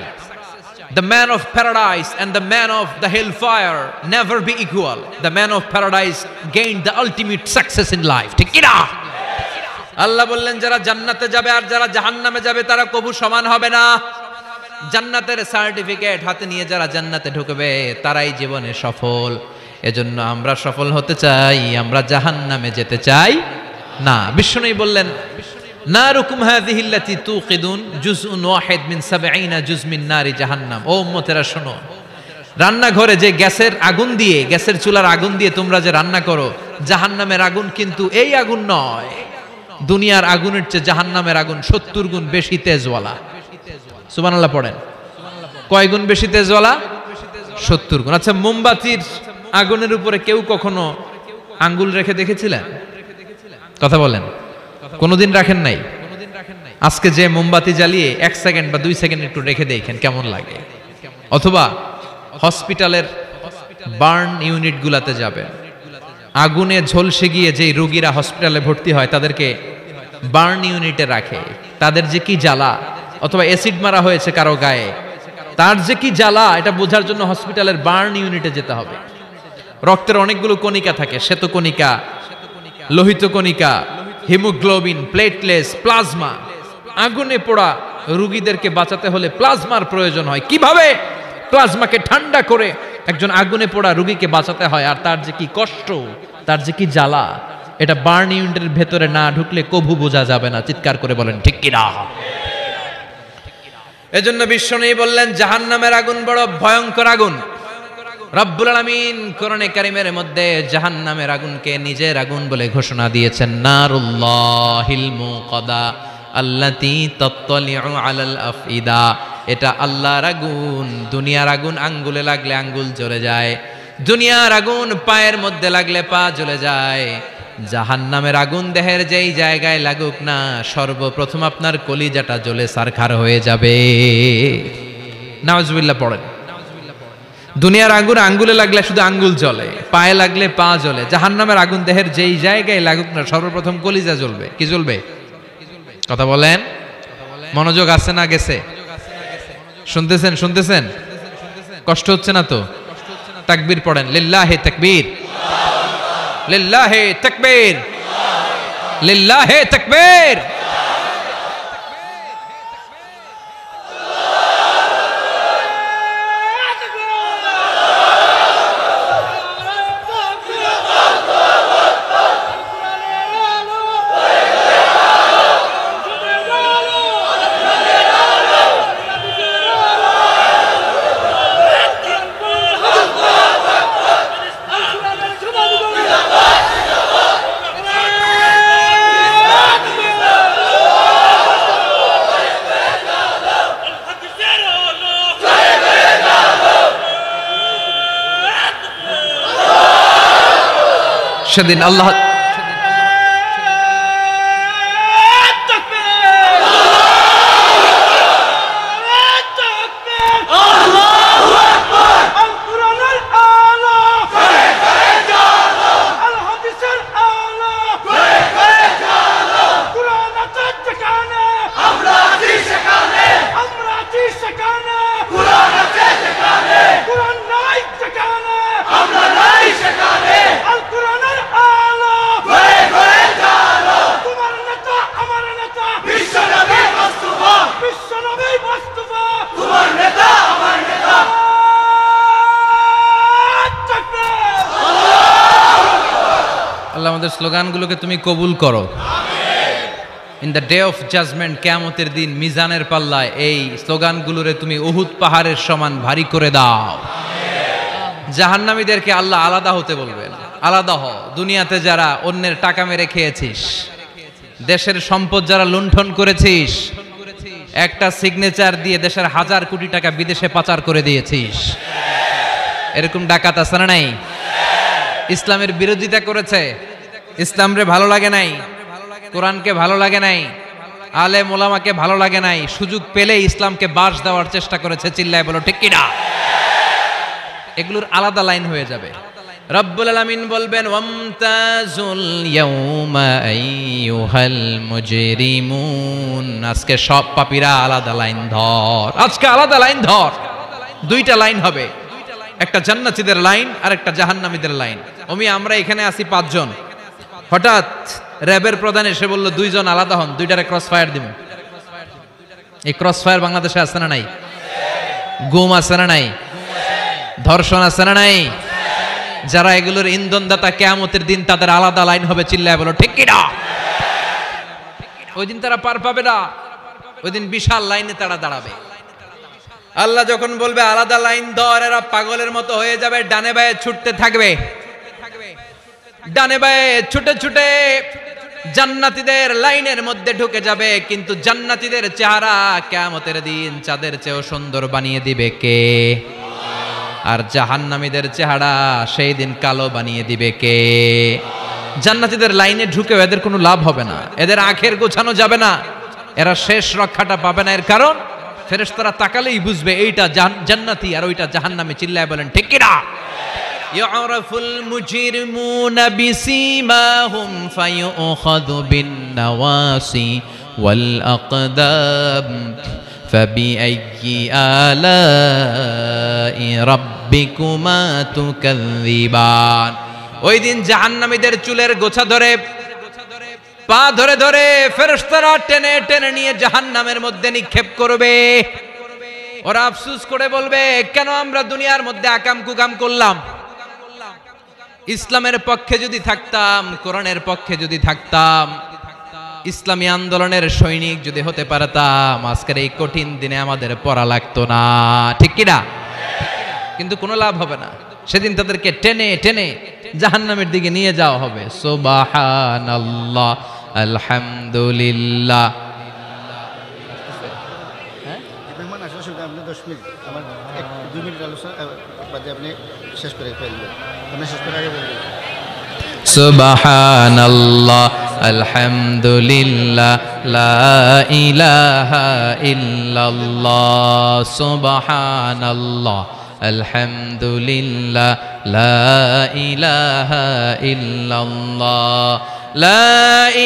The man of paradise and the man of the hellfire never be equal. The man of paradise gained the ultimate success in life. ঠিক কি না? আল্লাহ বললেন যারা জান্নাতে যাবে আর যারা জাহান্নামে যাবে তারা কবু সমান হবে না। জান্নাতের সার্টিফিকেট হাতে নিয়ে যারা জান্নাতে ঢুকবে তারাই জীবনে সফল। এজন্য আমরা সফল হতে চাই, আমরা জাহান্নামে যেতে চাই না। বিষ্ণুই বললেন, নারুকুম হাযিহি আল্লাতী তুকিদুন জুজউন ওয়াহিদ মিন ৭০ জুজ মিন নারি জাহান্নাম। ও উম্মতেরা শোনো, রান্নাঘরে যে গ্যাসের আগুন দিয়ে, গ্যাসের চুলার আগুন দিয়ে তোমরা যে রান্না করো, জাহান্নামের আগুন কিন্তু এই আগুন নয়। দুনিয়ার আগুনের চেয়ে জাহান্নামের আগুন ৭০ গুণ বেশি তেজওয়ালা। সুবহানাল্লাহ। পড়েন। কয় গুণ বেশি তেজওয়ালা? ৭০ গুণ। আচ্ছা, মোমবাতির আগুনের উপরে কেউ কখনো আঙ্গুল রেখে দেখেছিলেন? কথা বলেন। কোনোদিন রাখেন নাই? আজকে যে মোমবাতি জ্বালিয়ে 1 সেকেন্ড বা 2 সেকেন্ড একটু রেখে দেখেন কেমন লাগে। অথবা হসপিটালের বার্ন ইউনিট গুলাতে যাবেন, আগুনে ঝলসে গিয়ে যে রোগীরা হসপিটালে ভর্তি হয় তাদেরকে বার্ন ইউনিটে রাখে, তাদের যে কি জ্বালা, অথবা অ্যাসিড মারা হয়েছে কারো গায়ে, তার যে কি জ্বালা এটা বোঝার জন্য হসপিটালের বার্ন ইউনিটে যেতে হবে। রক্তের অনেকগুলো কণিকা থাকে, শ্বেত কণিকা, লোহিত কণিকা, হিমোগ্লোবিন, প্লেটলেটস, প্লাজমা। আগুনে পোড়া রোগীদেরকে বাঁচাতে হলে প্লাজমার প্রয়োজন হয়। কিভাবে প্লাজমাকে ঠান্ডা করে একজন আগুনে পোড়া রোগীকে বাঁচাতে হয়, আর তার যে কি কষ্ট, তার যে কি জ্বালা, এটা বার্ন ইউনিটের ভেতরে না ঢুকলে কভু বোঝা যাবে না। চিৎকার করে বলেন ঠিক কিনা? এজন্য বিশ্বনবী বললেন জাহান্নামের আগুন বড় ভয়ঙ্কর আগুন। রব্বুল আলামিন কোরআনে কারীমের মধ্যে জাহান্নামের আগুনকে নিজের আগুন বলে ঘোষণা দিয়েছেন, নারুল্লাহিল মুকাদা আল্লাতী তাত্তালিউ আলাল আফইদা। এটা আল্লাহর আগুন। দুনিয়ার আগুন আঙ্গুলে লাগলে আঙ্গুল জ্বলে যায়, দুনিয়ার আগুন পায়ের মধ্যে লাগলে পা জ্বলে যায়। জাহান্নামের আগুন দেহের যেই জায়গায় লাগুক না, সর্বপ্রথম আপনার কলিজাটা জ্বলে সারখার হয়ে যাবে। নাউজুবিল্লাহ পড়েন। দুনিয়ার আগুন আঙ্গুলে লাগলে শুধু আঙ্গুল জ্বলে, পায়ে লাগলে পা জ্বলে। জাহান্নামের আগুন দেহের যেই জায়গায় লাগুক না, সর্বপ্রথম কলিজা জ্বলবে। কি জ্বলবে? কথা বলেন, মনোযোগ আছে না গেছে? শুনতেছেন? শুনতেছেন? কষ্ট হচ্ছে না তো? তাকবীর পড়েন, লিল্লাহি তাকবীর, লিল্লাহি তাকবীর, লিল্লাহি তাকবীর। সেদিন আল্লাহ আমাদের স্লোগানগুলোকে তুমি কবুল করো। In the day of judgement, কিয়ামতের দিন মিজানের পাল্লায় এই স্লোগানগুলোরে তুমি উহুদ পাহাড়ের সমান ভারী করে দাও। জাহান্নামীদেরকে আল্লাহ আলাদা হতে বলবেন, আলাদা হ। দুনিয়াতে যারা অন্যের টাকা মেরে খেয়েছিস, দেশের সম্পদ যারা লুণ্ঠন করেছিস, একটা সিগনেচার দিয়ে দেশের 1000 কোটি টাকা বিদেশে পাচার করে দিয়েছিস, এরকম ডাকাত আছে না নাই? ইসলামের বিরোধিতা করেছে, ইসলামরে ভালো লাগে নাই, কোরআনকে ভালো লাগে নাই, আলেম ওলামাকে ভালো লাগে নাই, সুযোগ পেলে ইসলামকে বাস দেওয়ার চেষ্টা করেছে। চিল্লায় বলো ঠিক কিনা? এগুলোর আলাদা লাইন হয়ে যাবে। রব্বুল আলামিন বলবেন, ওয়ামতাজুল ইয়াউমা আইয়ুহাল মুজরিমুন। আজকে সব পাপীরা আলাদা লাইন ধর, আজকে আলাদা লাইন ধর। দুইটা লাইন হবে, একটা জান্নাতীদের লাইন আর একটা জাহান্নামীদের লাইন। আমরা এখানে আছি 5 জন, হঠাৎ র্যাবের প্রধান এসে বলল 2 জন আলাদা হন, 2টারে ক্রস ফায়ার দিব। এই ক্রস ফায়ার বাংলাদেশে আছে না নাই? গুম আছে না নাই? ধর্ষণ আছে না নাই? যারা এগুলোর ইন্ধনদাতা, কিয়ামতের দিন তাদের আলাদা লাইন হবে। চিল্লায় বলো ঠিক কিনা? ওই দিন তারা পার পাবে না, ওই দিন বিশাল লাইনে তারা দাঁড়াবে। আল্লাহ যখন বলবে আলাদা লাইন ধর, এরা পাগলের মতো হয়ে যাবে, ডানে বায়ে ছুটতে থাকবে। ডানে বায়ে ছুটে ছুটে জান্নাতীদের লাইনের মধ্যে ঢুকে যাবে, কিন্তু জান্নাতীদের চেহারা কিয়ামতের দিন চাঁদের চেয়েও সুন্দর বানিয়ে দিবে কে? আর জাহান্নামীদের চেহারা সেই দিন কালো বানিয়ে দিবে কে? জান্নাতীদের লাইনে ঢুকেও এদের কোনো লাভ হবে না, এদের আখের গোছানো যাবে না। এরা শেষ রক্ষাটা পাবে না। এর কারণ ফেরেশতারা তাকালেই বুঝবে এইটা জান্নাতি আর ওইটা জাহান্নামী। চিল্লায় বলেন ঠিক কি না? ইউরাফুল মুজরিমুনা বিসীমাহুম ফায়ুখাযু বিন-নাওয়াসি ওয়াল আকদাম ফাবিআইয়ি আলাই রাব্বিকুমা তুকাযযিবান। ওই দিন জাহান্নামীদের চুলের গোছা ধরে, পা ধরে ধরে ফেরেশতারা টেনে টেনে নিয়ে জাহান্নামের মধ্যে নিক্ষেপ করবে। ওরা আফসোস করে বলবে, কেন আমরা দুনিয়ার মধ্যে আকাম কুকাম করলাম? ইসলামের পক্ষে যদি থাকতাম, কোরআনের পক্ষে যদি থাকতাম, ইসলামী আন্দোলনের সৈনিক যদি হতে পারতাম, আজকের এই কঠিন দিনে আমাদের পড়া লাগতো না। ঠিক কিনা? কিন্তু কোনো লাভ হবে না। সেদিন তাদেরকে টেনে টেনে জাহান্নামের দিকে নিয়ে যাওয়া হবে। সুবহানাল্লাহ, আলহামদুলিল্লাহ। সুবহানাল্লাহ, আলহামদুলিল্লাহ, লা ইলাহা ইল্লাল্লাহ। সুবহানাল্লাহ, আলহামদুলিল্লাহ, লা ইলাহা ইল্লাল্লাহ, লা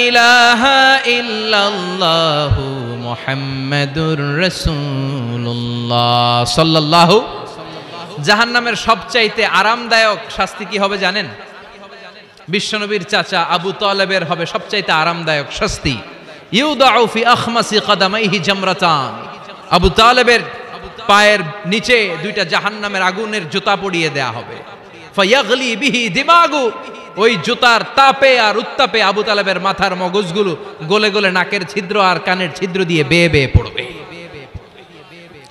ইলাহা ইল্লাল্লাহু মুহাম্মাদুর রাসূলুল্লাহ সাল্লাল্লাহু। জাহান্নামের সবচাইতে আরামদায়ক শাস্তি কি হবে জানেন? বিশ্বনবীর চাচা আবু তালেবের হবে সবচাইতে আরামদায়ক শাস্তি। ইউদাউ ফি আখমাসি কদামাইহি জামরাতান। আবু তালেবের পায়ের নিচে দুইটা জাহান্নামের আগুনের জুতা পরিয়ে দেয়া হবে। ফায়াগলি বিহি দিমাগু। ওই জুতার তাপে আর উত্তাপে আবু তালেবের মাথার মগজগুলো গলে গলে নাকের ছিদ্র আর কানের ছিদ্র দিয়ে বেয়ে বেয়ে পড়বে।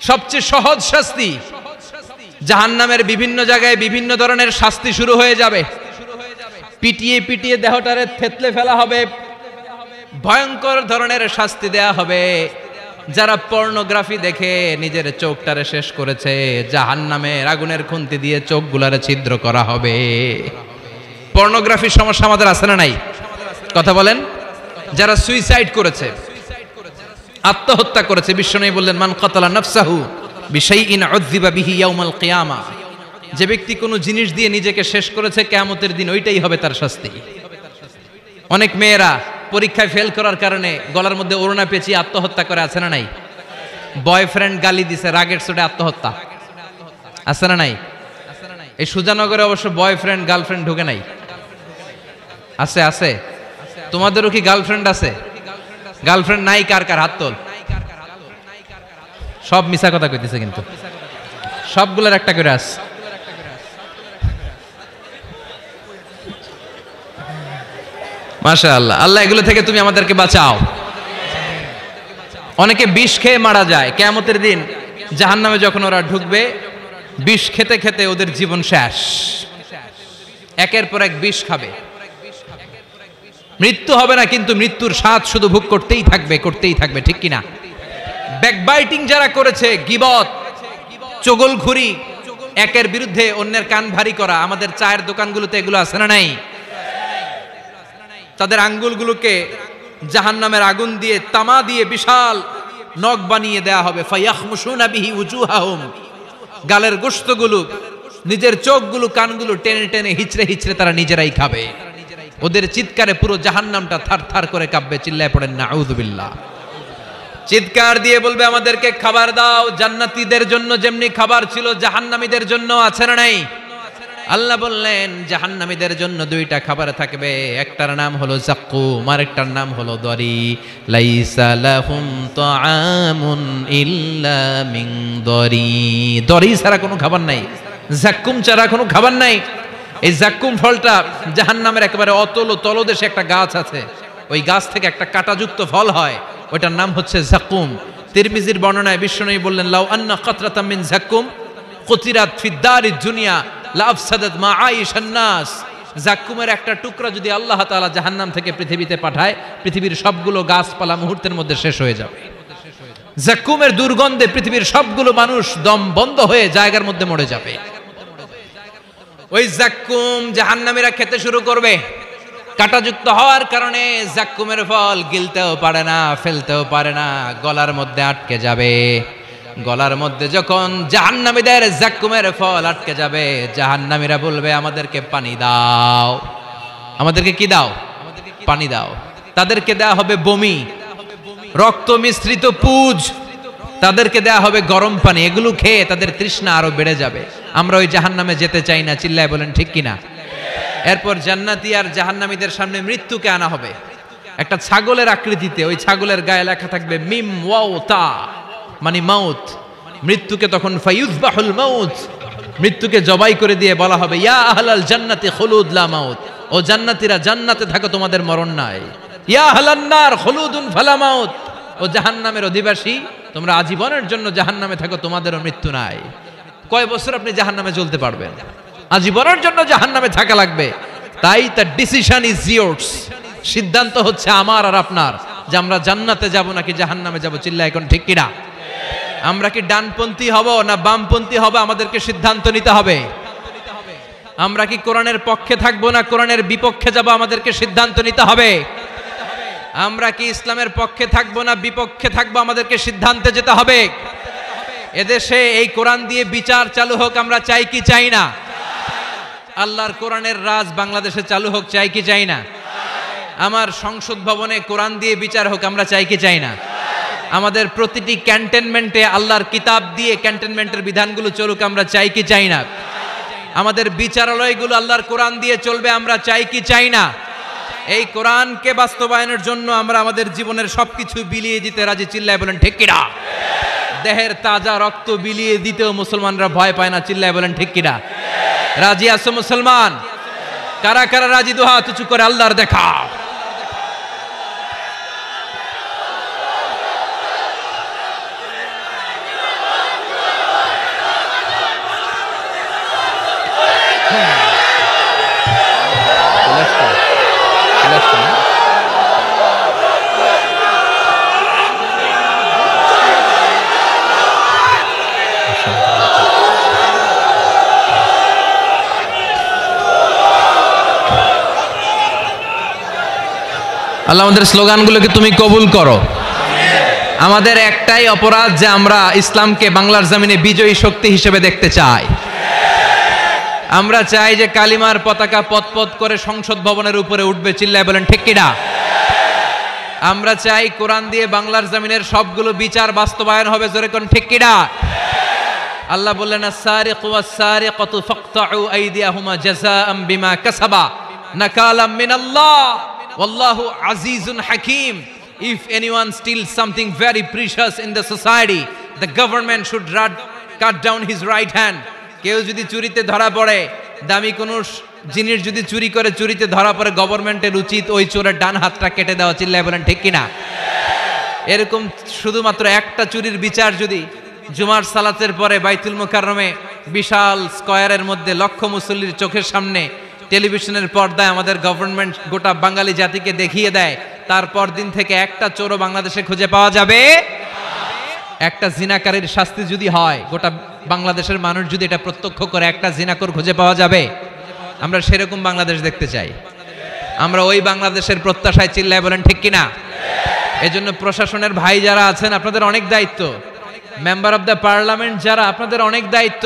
সবচেয়ে সহজ শাস্তি। জাহান্নামের বিভিন্ন জায়গায় বিভিন্ন ধরনের শাস্তি শুরু হয়ে যাবে। পিটিয়ে পিটিয়ে দেহটারে থেতলে ফেলা হবে, ভয়ঙ্কর ধরনের শাস্তি দেয়া হবে। যারা পর্নোগ্রাফি দেখে নিজের চোখটারে শেষ করেছে, জাহান্নামের আগুনের খুন্তি দিয়ে চোখগুলারে ছিদ্র করা হবে। পর্নোগ্রাফির সমস্যা আমাদের আছে না নাই? কথা বলেন। যারা সুইসাইড করেছে, আত্মহত্যা করেছে, বিশ্বনবী বললেন, মান কাতালা নাফসাহু বিশাইইন উযযিবা বিহি ইয়াউমাল কিয়ামা। যে ব্যক্তি কোনো জিনিস দিয়ে নিজেকে শেষ করেছে, কিয়ামতের দিন ওইটাই হবে তার শাস্তি। অনেক মেয়েরা পরীক্ষায় ফেল করার কারণে গলার মধ্যে ওড়না পেঁচিয়ে আত্মহত্যা করে, আছে না নাই? বয়ফ্রেন্ড গালি দিছে, রাগের চোটে আত্মহত্যা, আছে না নাই? এই সুজানগরে অবশ্য বয়ফ্রেন্ড গার্লফ্রেন্ড ঢুকে নাই। আছে আছে? তোমাদেরও কি গার্লফ্রেন্ড আছে? গার্লফ্রেন্ড নাই কার কার হাত তোল। সব মিছা কথা কইতেছে, কিন্তু সবগুলোর একটা করে আস। মাশাআল্লাহ। আল্লাহ এগুলো থেকে তুমি আমাদেরকে বাঁচাও। অনেকে বিষ খেয়ে মারা যায়। কিয়ামতের দিন জাহান্নামে যখন ওরা ঢুকবে, বিষ খেতে খেতে ওদের জীবন শেষ। একের পর এক বিষ খাবে। মৃত্যু হবে না, কিন্তু মৃত্যুর স্বাদ শুধু ভোগ করতেই থাকবে, করতেই থাকবে। ঠিক কিনা? ব্যাকবাইটিং যারা করেছে, গীবত, চগলখুরি, একের বিরুদ্ধে অন্যের কান ভারী করা, আমাদের চায়ের দোকানগুলোতে এগুলো আছে না নাই? তাদের আঙ্গুলগুলোকে জাহান্নামের আগুন দিয়ে, তামা দিয়ে বিশাল নখ বানিয়ে দেয়া হবে। ফায়াখমুশুনা বিহি উজুহাহুম। গালের গোশতগুলো, নিজের চোখগুলো, কানগুলো টেনে টেনে হিচড়ে হিচড়ে তারা নিজেরাই খাবে। ওদের চিৎকারে পুরো জাহান্নামটা থার থার করে কাঁপবে। চিল্লায় পড়েন নাউযুবিল্লাহ। চিৎকার দিয়ে বলবে, আমাদেরকে খাবার দাও। জান্নাতীদের জন্য যেমনি খাবার ছিল, জাহান্নামীদের জন্য আছে না নাই? আল্লাহ বললেন, জাহান্নামীদের জন্য দুইটা খাবার থাকবে। একটার নাম হলো যাক্কুম, আরেকটার নাম হলো দরি। লাইসা লাহুম তাআমুন ইল্লা মিন দরি। দরি ছাড়া কোনো খাবার নাই, যাক্কুম ছাড়া কোনো খাবার নাই। এই যাক্কুম ফলটা জাহান্নামের একেবারে অতল তলদেশে একটা গাছ আছে। ওই গাছ থেকে একটা কাঁটাযুক্ত ফল হয়, ওইটার নাম হচ্ছে যাক্কুম। তিরমিজির বর্ণনায় বিশ্বনবী বললেন, লাউ আন্না কাতরাতাম মিন যাক্কুম কুতিরাত ফিদ দারিদ দুনিয়া লা আফসাদাত মা আইশান নাস। যাক্কুমের একটা টুকরা যদি আল্লাহ তাআলা জাহান্নাম থেকে পৃথিবীতে পাঠায়, পৃথিবীর সবগুলো গাছপালা মুহূর্তের মধ্যে শেষ হয়ে যাবে। যাক্কুমের দুর্গন্ধে পৃথিবীর সবগুলো মানুষ দম বন্ধ হয়ে জায়গার মধ্যে মরে যাবে। ওই যাক্কুম জাহান্নামীরা খেতে শুরু করবে। কাঁটাযুক্ত হওয়ার কারণে জাক্কুমের ফল গিলতেও পারে না, ফেলতেও পারে না, গলার মধ্যে আটকে যাবে। গলার মধ্যে যখন জাহান্নামীদের জাক্কুমের ফল আটকে যাবে, জাহান্নামীরা বলবে আমাদেরকে পানি দাও। আমাদেরকে কি দাও? পানি দাও। তাদেরকে দেয়া হবে বমি, রক্ত মিশ্রিত পুজ, তাদেরকে দেয়া হবে গরম পানি। এগুলো খেয়ে তাদের তৃষ্ণা আরো বেড়ে যাবে। আমরা ওই জাহান্নামে যেতে চাই না, চিল্লায় বলেন ঠিক কিনা? এরপর জান্নাতি আর জাহান্নামীদের সামনে মৃত্যুকে আনা হবে একটা ছাগলের আকৃতিতে। ওই ছাগলের গায়ে লেখা থাকবে মিম ওয়াও তা, মানে মাউত। মৃত্যুকে তখন ফায়ুযবাহুল মাউত, মৃত্যুকে জবাই করে দিয়ে বলা হবে ইয়া আহলাল জান্নাতি খুলুদ লা মাউত, ও জান্নাতীরা জান্নাতে থাকো, তোমাদের মরণ নাই। ইয়া আহলান নার খুলুদুন ফালা মাউত, ও জাহান্নামের অধিবাসী, তোমরা আজীবনের জন্য জাহান্নামে থাকো, তোমাদেরও মৃত্যু নাই। কয় বছর আপনি জাহান্নামে চলতে পারবেন? আজীবনের জন্য জাহান্নামে থাকা লাগবে। তাই তার ডিসিশন ইজ ইয়ার্স, সিদ্ধান্ত হচ্ছে আমার আর আপনার, যে আমরা জান্নাতে যাব নাকি জাহান্নামে যাব। চিল্লায় এখন ঠিক কিনা? আমরা কি ডানপন্থী হব না বামপন্থী হব, আমাদেরকে সিদ্ধান্ত নিতে হবে। আমরা কি কোরআনের পক্ষে থাকবো না কোরআনের বিপক্ষে যাব, আমাদেরকে সিদ্ধান্ত নিতে হবে। আমরা কি ইসলামের পক্ষে থাকবো না বিপক্ষে থাকবো, আমাদেরকে সিদ্ধান্তে যেতে হবে। এদেশে এই কোরআন দিয়ে বিচার চালু হোক, আমরা চাই কি চাই না? আল্লাহর কোরআনের রাজ বাংলাদেশে চালু হোক, চাই কি চাই না? আমার সংসদ ভবনে কোরআন দিয়ে বিচার হোক, আমরা চাই কি চাই না? আমাদের প্রতিটি ক্যান্টনমেন্টে আল্লাহর কিতাব দিয়ে ক্যান্টনমেন্টের বিধানগুলো চলুক, আমরা চাই কি চাই না? আমাদের বিচারালয়গুলো আল্লাহর কোরআন দিয়ে চলবে, আমরা চাই কি চাই না? এই কোরআনকে বাস্তবায়নের জন্য আমরা আমাদের জীবনের সবকিছু বিলিয়ে দিতে রাজি। চিল্লায় বলেন ঠিক কিনা? দেহের তাজা রক্ত বিলিয়ে দিতেও মুসলমানরা ভয় পায় না। চিল্লায় বলেন ঠিক কিনা? রাজি আছো মুসলমান? কারা কারা রাজি? দুই হাত উঁচু করে আল্লাহর দেখা। আল্লাহ আমাদের স্লোগানগুলোকে তুমি কবুল করো। আমাদের একটাই অপরাধ যে আমরা ইসলামকে বাংলার জমিনে বিজয়ী শক্তি হিসেবে দেখতে চাই। আমরা চাই যে কালিমার পতাকা পতপত করে সংসদ ভবনের উপরে উঠবে। চিল্লায় বলেন ঠিক কিনা? আমরা চাই কোরআন দিয়ে বাংলার জমিনের সবগুলো বিচার বাস্তবায়ন হবে। জোরে কোন ঠিক কিনা? আল্লাহ বললেন আস-সারিকু ওয়াস-সারিকাতু ফাকতাউ আইদিয়াহুমা জাযাআম বিমা কাসাবা নাকালাম মিনাল্লাহ ওয়াল্লাহু আজিজুন হাকীম। If anyone steals something very precious in the society, the government should cut down his right hand. কেউ যদি চুরিতে ধরা পড়ে, দামি কোন জিনিস যদি চুরি করে চুরিতে ধরা পড়ে, গভর্নমেন্টের উচিত ওই চোরের ডান হাতটা কেটে দেওয়া। চিল্লায় বলেন ঠিক কিনা? এরকম শুধুমাত্র একটা চুরির বিচার যদি জুমার সালাতের পরে বাইতুল মুকাররমে বিশাল স্কয়ারের মধ্যে লক্ষ মুসল্লির চোখের সামনে টেলিভিশনের পর্দায় আমাদের গভর্নমেন্ট গোটা বাঙালি জাতিকে দেখিয়ে দেয়, তারপর দিন থেকে একটা চোরও বাংলাদেশে খুঁজে পাওয়া যাবে। একটা জিনাকারীর শাস্তি যদি হয়, গোটা বাংলাদেশের মানুষ যদি এটা প্রত্যক্ষ করে একটা জিনাকর খুঁজে পাওয়া যাবে। আমরা সেরকম বাংলাদেশ দেখতে চাই। আমরা ওই বাংলাদেশের প্রত্যাশায়। চিল্লায় বলেন ঠিক কিনা? এজন্য প্রশাসনের ভাই যারা আছেন, আপনাদের অনেক দায়িত্ব। মেম্বার অব দ্য পার্লামেন্ট যারা, আপনাদের অনেক দায়িত্ব।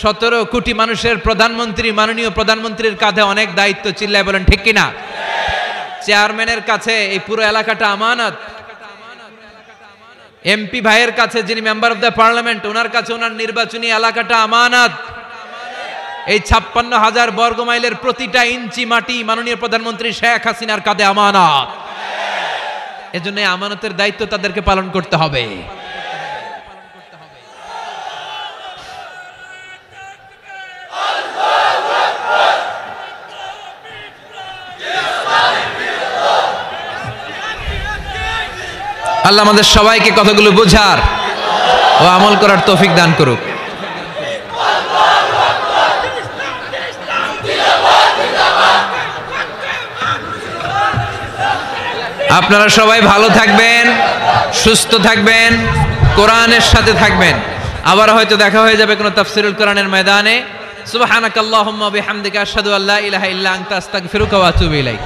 17 কোটি মানুষের প্রধানমন্ত্রী, মাননীয় প্রধানমন্ত্রীর কাঁধে অনেক দায়িত্ব। চিল্লায় বলেন ঠিক কিনা? চেয়ারম্যানের কাছে এই পুরো এলাকাটা আমানত। এমপি ভাইয়ের কাছে, যিনি মেম্বার অব দ্য পার্লামেন্ট, ওনার কাছে ওনার নির্বাচনী এলাকাটা আমানত। এই 56,000 বর্গ মাইলের প্রতিটা ইঞ্চি মাটি মাননীয় প্রধানমন্ত্রী শেখ হাসিনার কাঁধে আমানত। এজন্য এই আমানতের দায়িত্ব তাদেরকে পালন করতে হবে। আল্লাহ আমাদের সবাইকে কথাগুলো বোঝার ও আমল করার তৌফিক দান করুক। আপনারা সবাই ভালো থাকবেন, সুস্থ থাকবেন, কোরআনের সাথে থাকবেন। আবার হয়তো দেখা হয়ে যাবে কোনো তাফসীরুল কোরআনের ময়দানে। সুবহানাকাল্লাহুম্মা বিহামদিকা আশহাদু আল্লা ইলাহা ইল্লা আনতা আস্তাগফিরুকা ওয়া আতুবু ইলাইক।